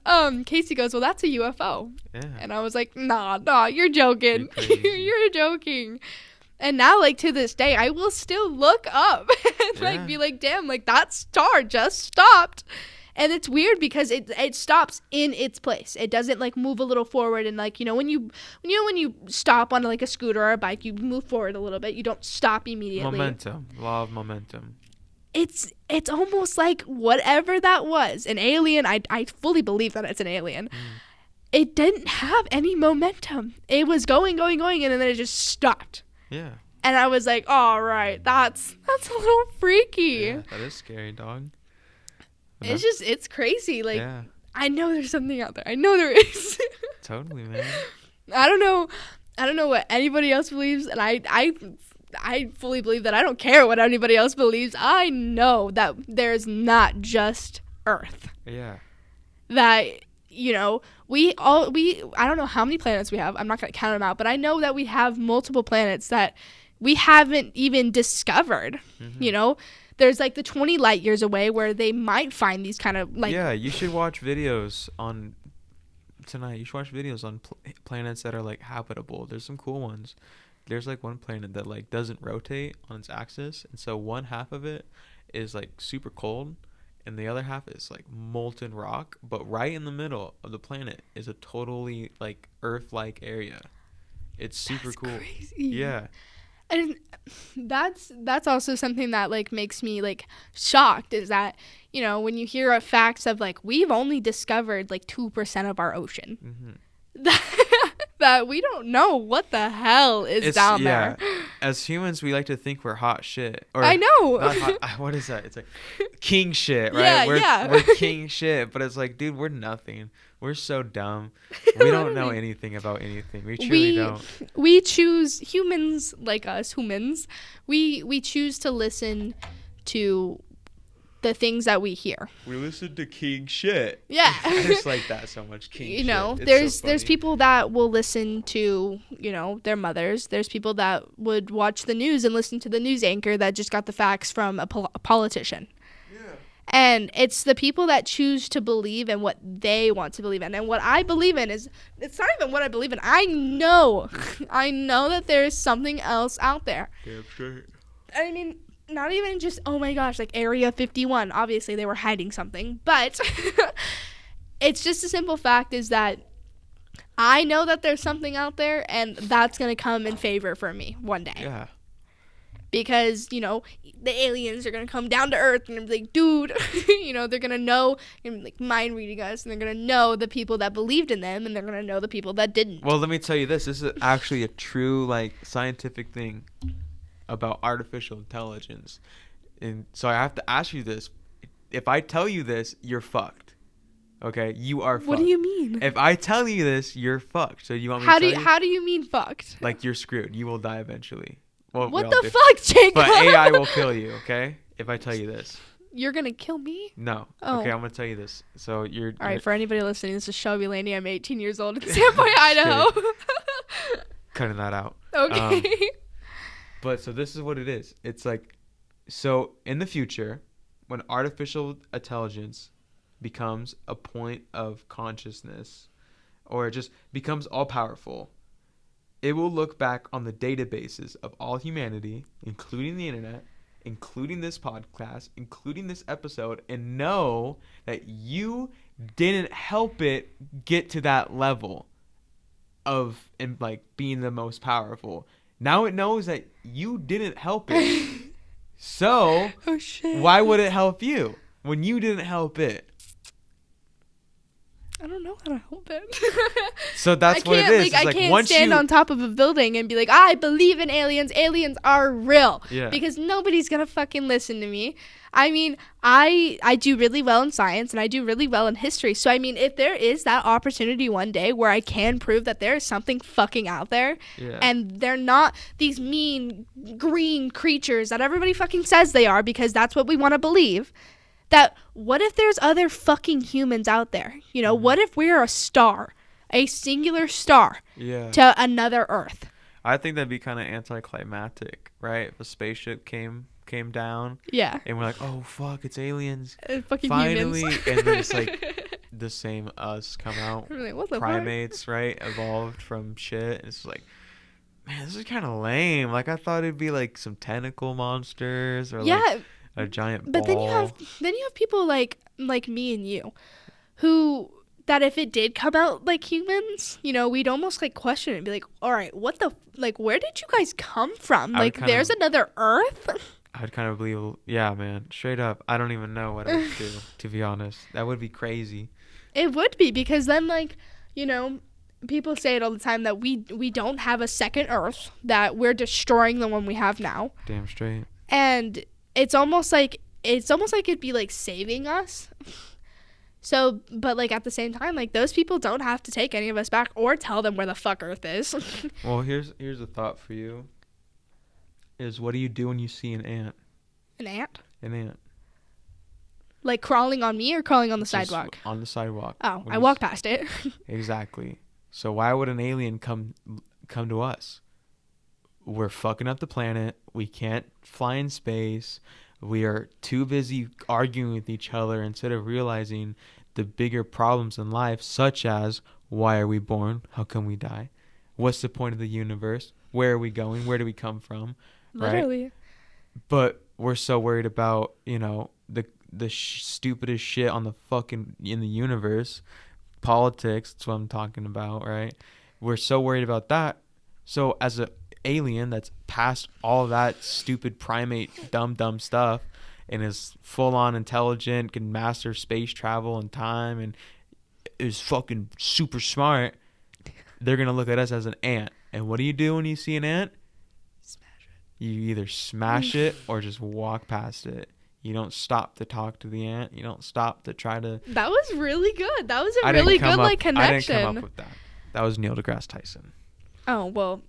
Casey goes, well, that's a UFO. Yeah. And I was like, nah, you're joking. You're joking. And now, to this day, I will still look up and be like, damn, that star just stopped. And it's weird because it stops in its place. It doesn't move a little forward, and when you stop on a scooter or a bike, you move forward a little bit. You don't stop immediately. Law of momentum. It's almost like whatever that was, an alien. I fully believe that it's an alien. It didn't have any momentum. It was going, and then it just stopped. Yeah. And I was like, all right, that's a little freaky. Yeah, that is scary, dog. It's crazy. Yeah. I know there's something out there. I know there is. Totally, man. I don't know what anybody else believes, and I fully believe that I don't care what anybody else believes. I know that there's not just Earth. Yeah. That we I don't know how many planets we have. I'm not gonna count them out, but I know that we have multiple planets that we haven't even discovered. Mm-hmm. There's the 20 light years away where they might find these kind of Yeah, you should watch videos on tonight. You should watch videos on planets that are habitable. There's some cool ones. There's one planet that doesn't rotate on its axis, and so one half of it is super cold, and the other half is molten rock. But right in the middle of the planet is a totally Earth-like area. It's super cool. Crazy. Yeah. And that's also something that makes me shocked, is that when you hear of facts of we've only discovered 2% of our ocean. Mm-hmm. that we don't know what the hell is down there. As humans, we like to think we're hot shit. Or I know. Not hot, what is that? It's king shit, right? We're king shit, but it's dude, we're nothing. We're so dumb. We don't know anything about anything. We truly don't. We choose, humans like us, we choose to listen to the things that we hear. We listen to king shit. Yeah. I just like that so much, king shit. There's people that will listen to, their mothers. There's people that would watch the news and listen to the news anchor that just got the facts from a politician. And it's the people that choose to believe in what they want to believe in. And what I believe in is, it's not even what I believe in. I know that there is something else out there. Damn straight. I mean, not even just, oh my gosh, Area 51. Obviously, they were hiding something. But it's just a simple fact is that I know that there's something out there, and that's going to come in favor for me one day. Yeah. Because, the aliens are going to come down to Earth and be like, dude, they're going to know, mind reading us, and they're going to know the people that believed in them, and they're going to know the people that didn't. Well, let me tell you this. This is actually a true, scientific thing. about artificial intelligence. And so I have to ask you this. If I tell you this, you're fucked. Okay? You are fucked. What do you mean? If I tell you this, you're fucked. So you want me How to do tell you, you? how do you mean fucked? Like you're screwed. You will die eventually. Well, What we the all do. fuck, Jacob? But AI will kill you, okay? If I tell you this. You're gonna kill me? No. Oh. Okay, I'm going to tell you this. So you're... All right, for anybody listening, this is Shelby Laney. I'm 18 years old in Sandpoint, Idaho. Cutting that out. Okay. But so this is what it is. It's like, so in the future, when artificial intelligence becomes a point of consciousness, or it just becomes all powerful, it will look back on the databases of all humanity, including the internet, including this podcast, including this episode, and know that you didn't help it get to that level of and like being the most powerful. Now it knows that you didn't help it. So Oh shit. why would it help you when you didn't help it? I don't know how to help it. So that's what it is. It's I like can't once stand you on top of a building and be like, I believe in aliens. Aliens are real. Yeah. Because nobody's gonna fucking listen to me. I mean, I do really well in science and I do really well in history. So I mean, if there is that opportunity one day where I can prove that there is something fucking out there, Yeah. and they're not these mean green creatures that everybody fucking says they are, because that's what we want to believe. That what if there's other fucking humans out there? You know, what if we're a star, a singular star Yeah. to another Earth? I think that'd be kind of anticlimactic, right? If a spaceship came down Yeah. and we're like, oh fuck, it's aliens. Fucking Finally, humans. and then it's like the same us come out. I'm like, what the fuck? Primates, right? Evolved from shit. And it's like, man, this is kind of lame. Like I thought it'd be like some tentacle monsters or Yeah, like a giant ball. but then you have people like me and you, who that if it did come out like humans, you know, we'd almost like question it and be like, all right, what the like, where did you guys come from? I would Like, kind there's of- another Earth. I'd kind of believe, yeah, man, straight up. I don't even know what I would do, to be honest. That would be crazy. It would be, because then, like, you know, people say it all the time that we don't have a second Earth, that we're destroying the one we have now, Damn straight. and it's almost like it'd be like saving us. So, but like at the same time, like those people don't have to take any of us back or tell them where the fuck Earth is. Well, here's a thought for you. Is what do you do when you see an ant? An ant? An ant. Like crawling on me or crawling on the Just sidewalk? On the sidewalk. Oh, When I you walk past it. Exactly. So why would an alien come to us? We're fucking up the planet. We can't fly in space. We are too busy arguing with each other instead of realizing the bigger problems in life, such as why are we born? How come we die? What's the point of the universe? Where are we going? Where do we come from? Literally. Right? But we're so worried about, you know, the stupidest shit on the fucking in the universe. Politics, that's what I'm talking about, right? We're so worried about that. So as a alien that's past all that stupid primate dumb stuff and is full on intelligent, can master space travel and time, and is fucking super smart, they're gonna look at us as an ant. And what do you do when you see an ant? Smash You either smash it or just walk past it. You don't stop to talk to the ant. You don't stop to try to. That was really good. That was a I didn't really come good up- like connection. I didn't come up with that. That was Neil deGrasse Tyson. Oh, well,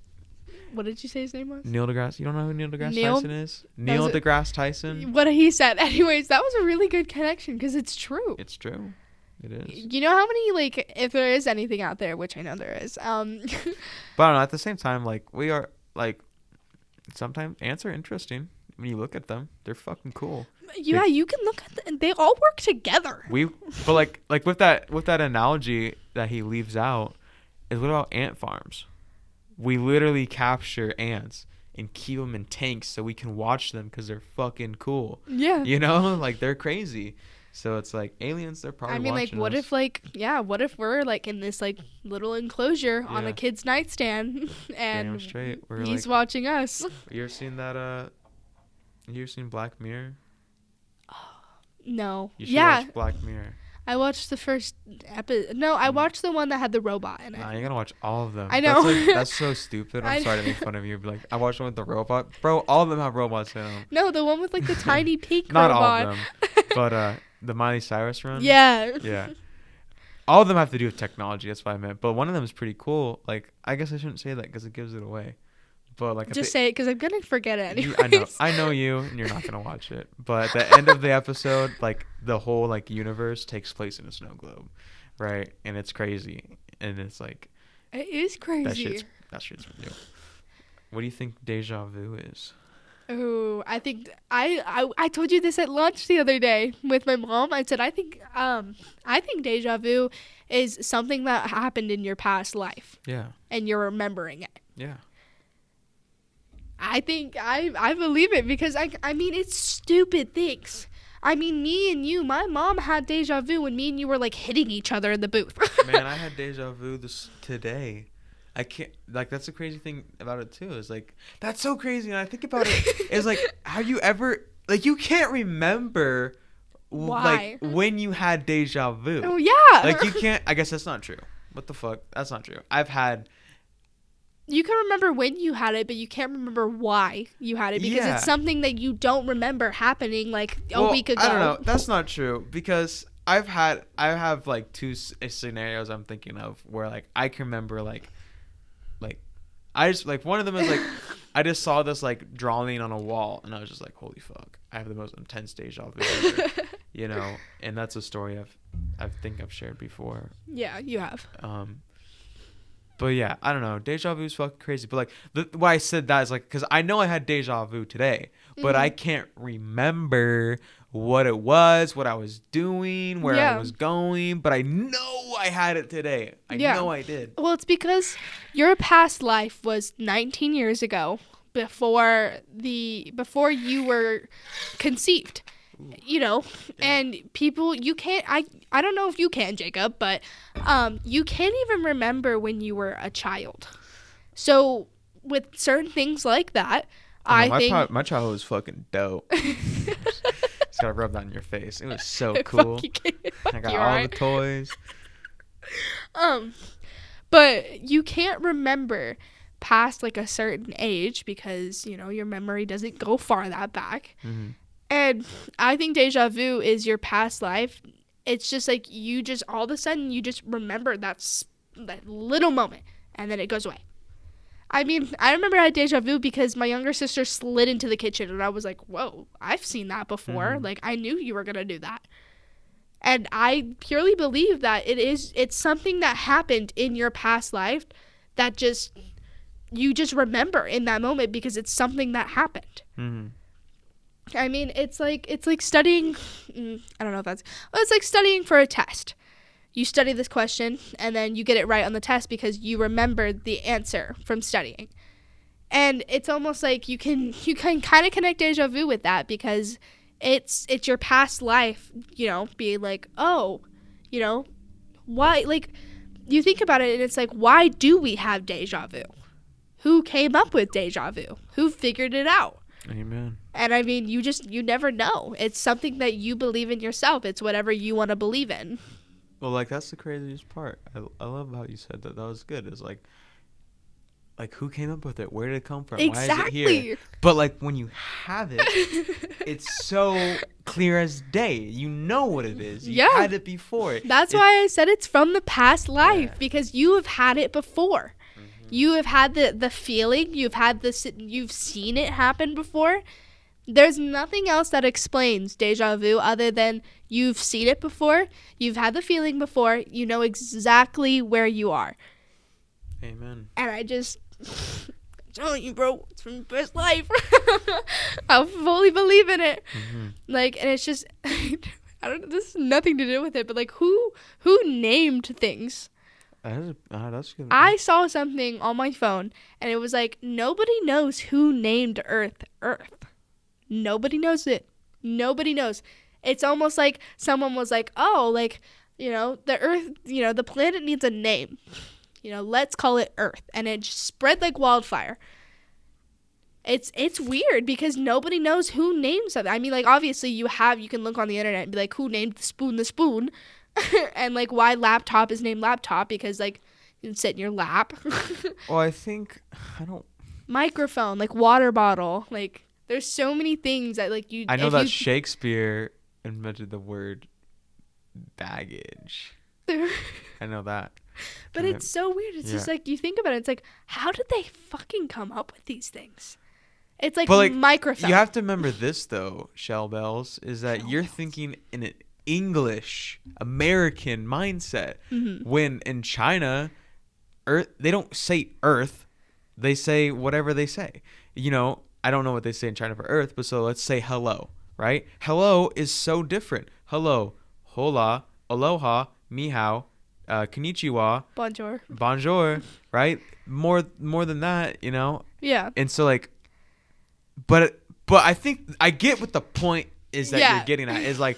what did you say his name was? Neil deGrasse. You don't know who Neil deGrasse Neil- Tyson is? Neil was it- deGrasse Tyson. What he said. Anyways, that was a really good connection because it's true. It's true. It is. You know how many, like, if there is anything out there, which I know there is, But I don't know. At the same time, like we are, like, sometimes ants are interesting. When you look at them, they're fucking cool. yeah, you can look at them. They all work together. But like with that analogy that he leaves out, is what about ant farms? We literally capture ants and keep them in tanks so we can watch them because they're fucking cool. Yeah. You know, like they're crazy. So it's like aliens. They're probably. I mean, like, watching what us. if, like, yeah, what if we're, like, in this, like, little enclosure on Yeah. a kid's nightstand and Damn straight. We're he's like, watching us? you ever seen that? You ever seen Black Mirror? No. You should Yeah. watch Black Mirror. I watched the first episode. No, I watched the one that had the robot in it. Nah, you're gonna watch all of them. I know. That's so stupid. I'm sorry to make fun of you, but like I watched one with the robot. Bro, all of them have robots in them. No, the one with like the tiny pink Not robot. all of them, but the Miley Cyrus one. Yeah. Yeah. All of them have to do with technology. That's what I meant. But one of them is pretty cool. Like I guess I shouldn't say that because it gives it away. But like just say it because I'm gonna forget it anyway. I know you, and you're not gonna watch it. But at the end of the episode, like the whole like universe takes place in a snow globe, right? And it's crazy, and it's like it is crazy. That shit's real. What do you think deja vu is? Oh, I think I told you this at lunch the other day with my mom. I said I think deja vu is something that happened in your past life. Yeah. And you're remembering it. Yeah. I think I believe it because I mean it's stupid things. I mean me and you, my mom had deja vu when me and you were like hitting each other in the booth. Man, I had deja vu today. I can't like that's the crazy thing about it too. Is like that's so crazy and I think about it is like have you ever like you can't remember why like when you had deja vu. Oh yeah. Like you can't I guess that's not true. What the fuck? That's not true. You can remember when you had it, but you can't remember why you had it because it's something that you don't remember happening like a week ago. I don't know. That's not true because I have like two scenarios I'm thinking of where like I can remember like I just like one of them is like I just saw this like drawing on a wall and I was just like holy fuck I have the most intense deja vu ever, you know, and that's a story I think I've shared before. Yeah, you have. But yeah, I don't know. Deja vu is fucking crazy. But like, why I said that is like, because I know I had deja vu today, but I can't remember what it was, what I was doing, where I was going. But I know I had it today. I know I did. Well, it's because your past life was 19 years ago, before you were conceived. You know, and people, you can't, I don't know if you can, Jacob, but you can't even remember when you were a child. So with certain things like that, I think my childhood was fucking dope. Just gotta rub that in your face. It was so cool. I got all the toys. But you can't remember past like a certain age because, you know, your memory doesn't go far that back. Mm-hmm. And I think deja vu is your past life. It's just like you just all of a sudden you just remember that little moment and then it goes away. I mean, I remember I had deja vu because my younger sister slid into the kitchen and I was like, whoa, I've seen that before. Mm-hmm. Like I knew you were going to do that. And I purely believe that it's something that happened in your past life that you just remember in that moment because it's something that happened. Mm-hmm. I mean, it's like studying. I don't know if it's like studying for a test. You study this question and then you get it right on the test because you remembered the answer from studying. And it's almost like you can kind of connect deja vu with that because it's your past life, you know, being like, oh, you know, why? Like, you think about it and it's like, why do we have deja vu? Who came up with deja vu? Who figured it out? Amen. And I mean, you never know. It's something that you believe in yourself. It's whatever you want to believe in. Well, like, that's the craziest part. I love how you said that. That was good. It's like who came up with it? Where did it come from? Exactly. Why is it here? But, like, when you have it, it's so clear as day. You know what it is. You had it before. That's why I said it's from the past life, because you have had it before. Mm-hmm. You have had the feeling. You've seen it happen before. There's nothing else that explains deja vu other than you've seen it before, you've had the feeling before, you know exactly where you are. Amen. And I'm telling you, bro, it's from the best life. I fully believe in it. Mm-hmm. Like, and it's just, I don't know, this has nothing to do with it, but like, who named things? That's good. I saw something on my phone, and it was like, nobody knows who named Earth. Nobody knows it. Nobody knows. It's almost like someone was like, oh, like, you know, the Earth, you know, the planet needs a name. You know, let's call it Earth. And it just spread like wildfire. It's weird because nobody knows who named something. I mean, like, obviously you can look on the internet and be like, who named the spoon? And like why laptop is named laptop because like you can sit in your lap. Well, I think I don't. Microphone, like water bottle, like there's so many things that like you. I know if that you, Shakespeare invented the word baggage. I know that. But it's so weird. It's just like you think about it. It's like how did they fucking come up with these things? It's like, microphone. You have to remember this though, Shellbys, is that you're thinking in an English American mindset. When in China, Earth, they don't say Earth, they say whatever they say. You know, I don't know what they say in China for Earth, but so let's say hello, right? Hello is so different. Hello, hola, aloha, ni hao, konnichiwa, bonjour, right? More than that, you know. Yeah. And so like, but I think I get what the point is that you're getting at is like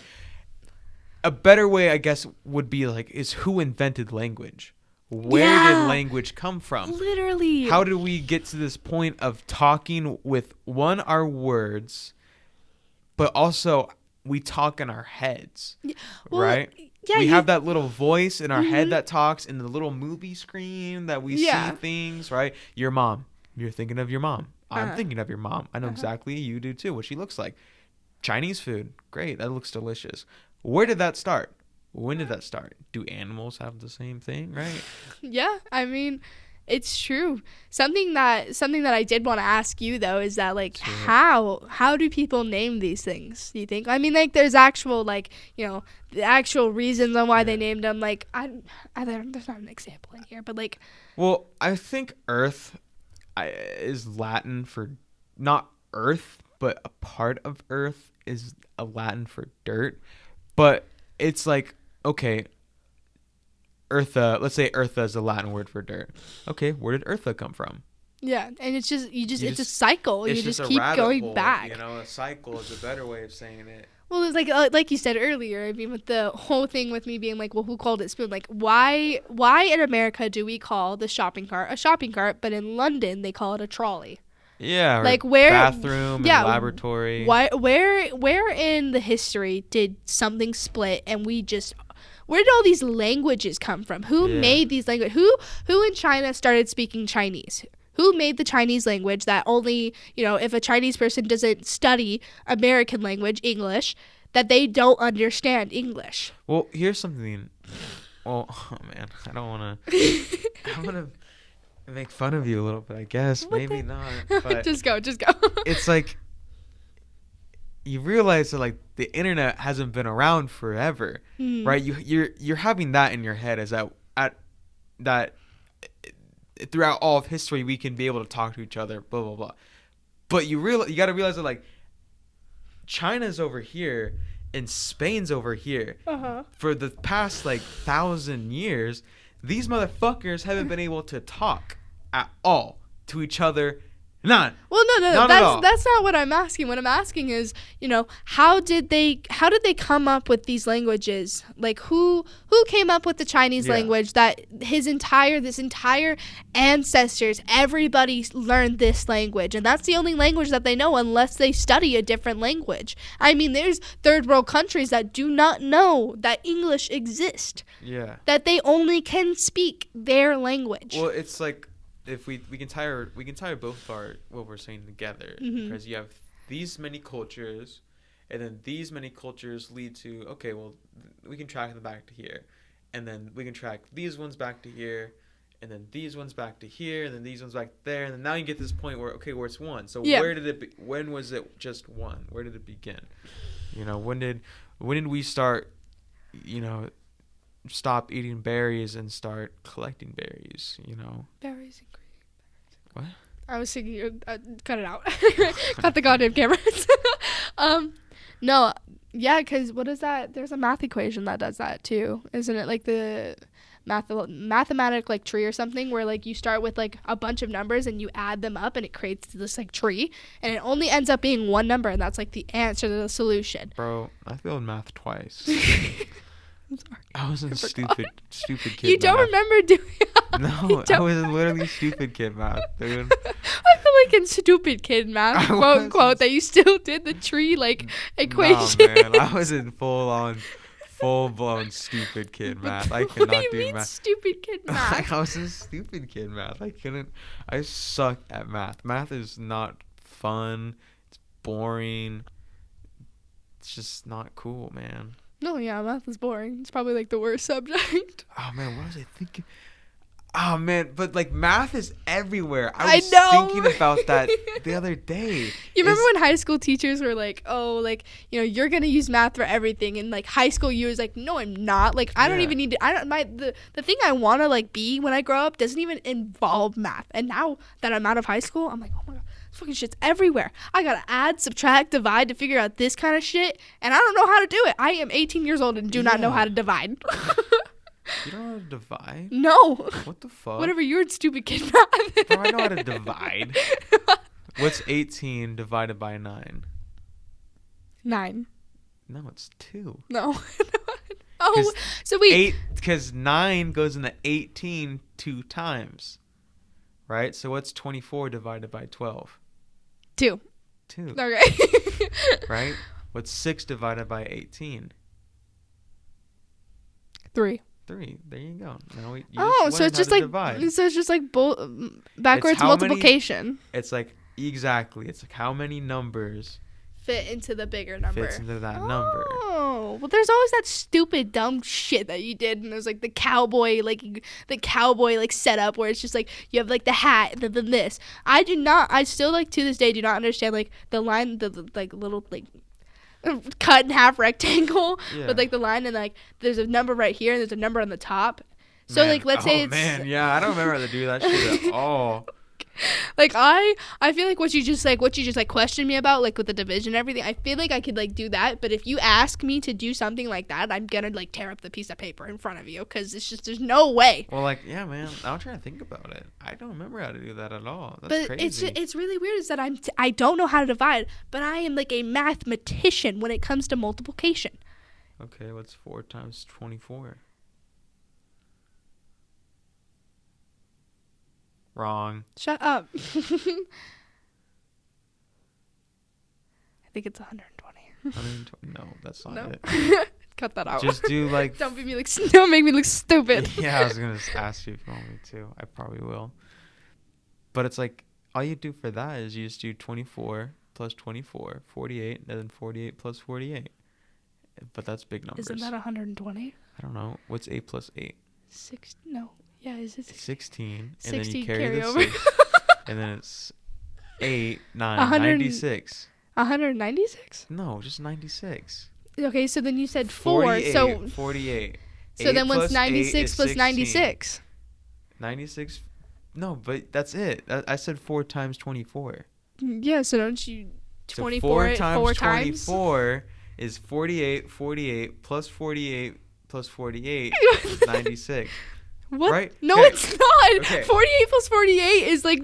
a better way, I guess, would be like is who invented language? Where did language come from? Literally. How did we get to this point of talking with our words, but also we talk in our heads, right? Yeah, we have that little voice in our head that talks in the little movie screen that we see things, right? Your mom. You're thinking of your mom. I'm thinking of your mom. I know exactly you do too, what she looks like. Chinese food. Great. That looks delicious. Where did that start? When did that start? Do animals have the same thing, right? Yeah, I mean, it's true. Something that I did want to ask you though is that like how do people name these things? Do you think? I mean, like there's actual like the actual reasons on why they named them. Like there's not an example in here, but like. Well, I think Earth is Latin for not Earth, but a part of Earth is a Latin for dirt. But it's like, okay, Eartha, let's say Eartha is a Latin word for dirt. Okay, where did Eartha come from? Yeah, and it's just it's a cycle. You just keep a going hole, back. You know, a cycle is a better way of saying it. Well, it's like you said earlier. I mean, with the whole thing with me being like, well, who called it spoon? Like, why in America do we call the shopping cart a shopping cart, but in London they call it a trolley? Yeah, like where bathroom and laboratory. Why? Where in the history did something split and where did all these languages come from? Who made these languages? Who in China started speaking Chinese? Who made the Chinese language that only, if a Chinese person doesn't study American language, English, that they don't understand English? Well, here's something. Well, oh man, I don't want to. I want to make fun of you a little bit, I guess. Maybe not. But just go. It's like you realize that like the internet hasn't been around forever, right? You're having that in your head as that throughout all of history we can be able to talk to each other, blah blah blah. But you got to realize that like China's over here and Spain's over here. For the past like 1,000 years, these motherfuckers haven't been able to talk at all to each other. None. Well, no. That's not what I'm asking. What I'm asking is, how did they come up with these languages? Like who came up with the Chinese language that this entire ancestors, everybody learned this language, and that's the only language that they know unless they study a different language. I mean, there's third world countries that do not know that English exists. Yeah. That they only can speak their language. Well, it's like if we can tie both what we're saying together, because you have these many cultures, and then these many cultures lead to we can track them back to here, and then we can track these ones back to here, and then these ones back to here, and then these ones back there, and then now you get to this point where it's one. So when was it just one? Where did it begin? When did we start? Stop eating berries and start collecting berries. Berries and cream. What? I was thinking, cut it out. Cut the goddamn cameras. No, yeah, because what is that? There's a math equation that does that too, isn't it? Like the mathematic like tree or something, where like you start with like a bunch of numbers and you add them up and it creates this like tree, and it only ends up being one number, and that's like the answer to the solution. Bro, I failed math twice. I'm sorry. I was a stupid kid. You don't remember doing? No, I was literally stupid kid math, dude. I feel like in stupid kid math, quote unquote, that you still did the tree like equation. Nah, man, I was in full on full blown stupid kid math. I What could do not you do mean math. stupid kid math? I was a stupid kid math. I couldn't. I suck at math. Math is not fun. It's boring. It's just not cool, man. No, yeah, math is boring. It's probably like the worst subject. Oh man, what was I thinking? Oh man, but like math is everywhere. I was know. thinking about that the other day. You remember when high school teachers were like, "Oh, like, you know, you're gonna use math for everything," and like high school you was like, "No, I'm not. Like, I don't Yeah. even need to. I don't. The thing I wanna like be when I grow up doesn't even involve math." And now that I'm out of high school, I'm like, "Oh my god, this fucking shit's everywhere. I gotta add, subtract, divide to figure out this kind of shit, and I don't know how to do it. I am 18 years old and do not know Yeah. how to divide." You don't know how to divide? No. What the fuck? Whatever, you're in stupid kid math. Bro, I know how to divide. What's 18 divided by 9? 9. No, it's 2. No. Oh, 'Cause so wait. 8, because 9 goes into 18 2 times. Right? So what's 24 divided by 12? 2. 2. Okay. Right? What's 6 divided by 18? 3. 3. There you go. Now you Oh, so it's just like divide. backwards It's how many- multiplication. It's like exactly. It's like how many numbers Fit into the bigger number. fits into that number. Oh, well, there's always that stupid dumb shit that you did, and there's like the cowboy setup where it's just like you have like the hat and then this. I still like to this day do not understand like the line, the like little like cut in half rectangle Yeah. with like the line, and like there's a number right here and there's a number on the top. So Man. like let's say it's Yeah, I don't remember how to do that shit at all. like I feel like what you just like questioned me about like with the division and everything, I feel like I could like do that, but if you ask me to do something like that, I'm gonna like tear up the piece of paper in front of you because it's just there's no way. Well, like, yeah, man. I'm trying to think about it. I don't remember how to do that at all. That's But crazy. it's really weird is that I don't know how to divide, but I am like a mathematician when it comes to multiplication. Okay, what's 4 times 24? Wrong. Shut up. I think it's 120. 120. No, that's not No. it. Cut that out. Just do like. Don't make me look stupid. Yeah, I was gonna ask you if you want me to. I probably will. But it's like all you do for that is you just do 24 plus 24, 48, and then 48 plus 48. But that's big numbers. Isn't that 120? I don't know. What's 8 plus 8? 6 no. Yeah, is it 16? And 16 then you carry the carryover. 6. And then it's 8, 9, 100 96. 196? No, just 96. Okay, so then you said 4. So 48. so then what's 96 plus 96? 96. No, but that's it. I said 4 times 24. Yeah, so don't you So 24 4 times four times? 24 is 48. 48 plus 48 plus 48 is 96. What? Right? No, Okay. it's not. Okay. 48 plus 48 is like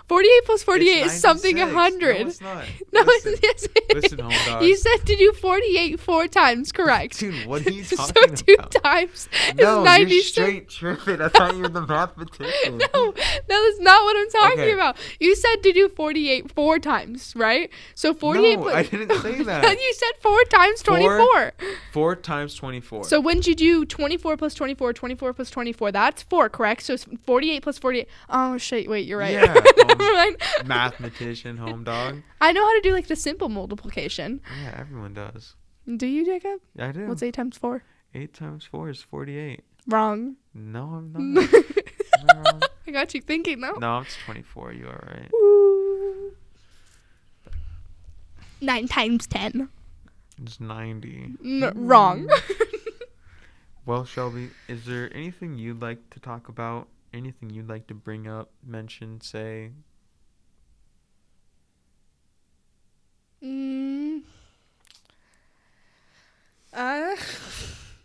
48 plus 48 It's is something 96. 100. No, it's not. No, Listen, yes, it listen, is. home dog. You said to do 48 4 times, correct? Dude, what are you So talking 2 about? times No, is you're 96. straight tripping. I thought you were the mathematician. No, that's not what I'm talking Okay. about. You said to do 48 4 times, right? So 48 No, I didn't say that. You said 4 times 24. 4 times 24. So when did you do 24 plus 24, 24 plus 24? That's 4, correct? So it's 48 plus 48. Oh, shit. Wait, you're right. Yeah, Never mind. mathematician, home dog. I know how to do like the simple multiplication. Yeah, everyone does. Do you, Jacob? I do. What's 8 times 4? 8 times 4 is 48. Wrong. No, I'm not. Am I wrong? I got you thinking, though. No, it's 24. You are right. Ooh. 9 times 10. It's 90. Wrong. Well, Shelby, is there anything you'd like to talk about? Anything you'd like to bring up, mention, say?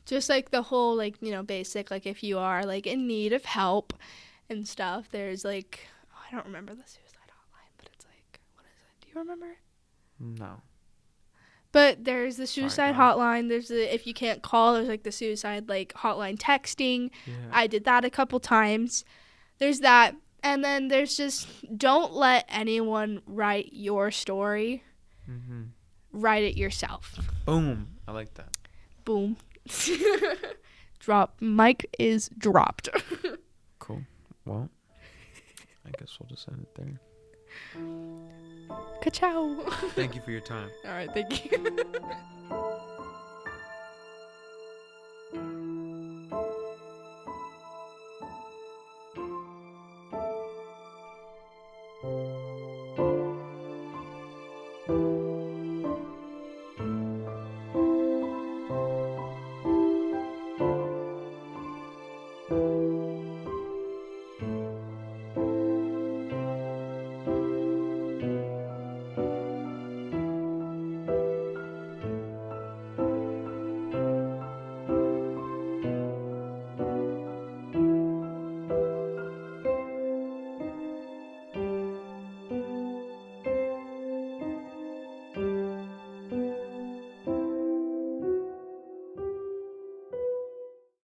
Just like the whole like, you know, basic, like if you are like in need of help and stuff, there's like, I don't remember the suicide hotline, but it's like, what is it? Do you remember it? No. But there's the suicide God. hotline. There's the, if you can't call, there's like the suicide like hotline texting. Yeah. I did that a couple times. There's that. And then there's just don't let anyone write your story. Mm-hmm. Write it yourself. Boom. I like that. Boom. Mic is dropped. Cool. Well, I guess we'll just end it there. Ka-chow. Thank you for your time. All right, thank you.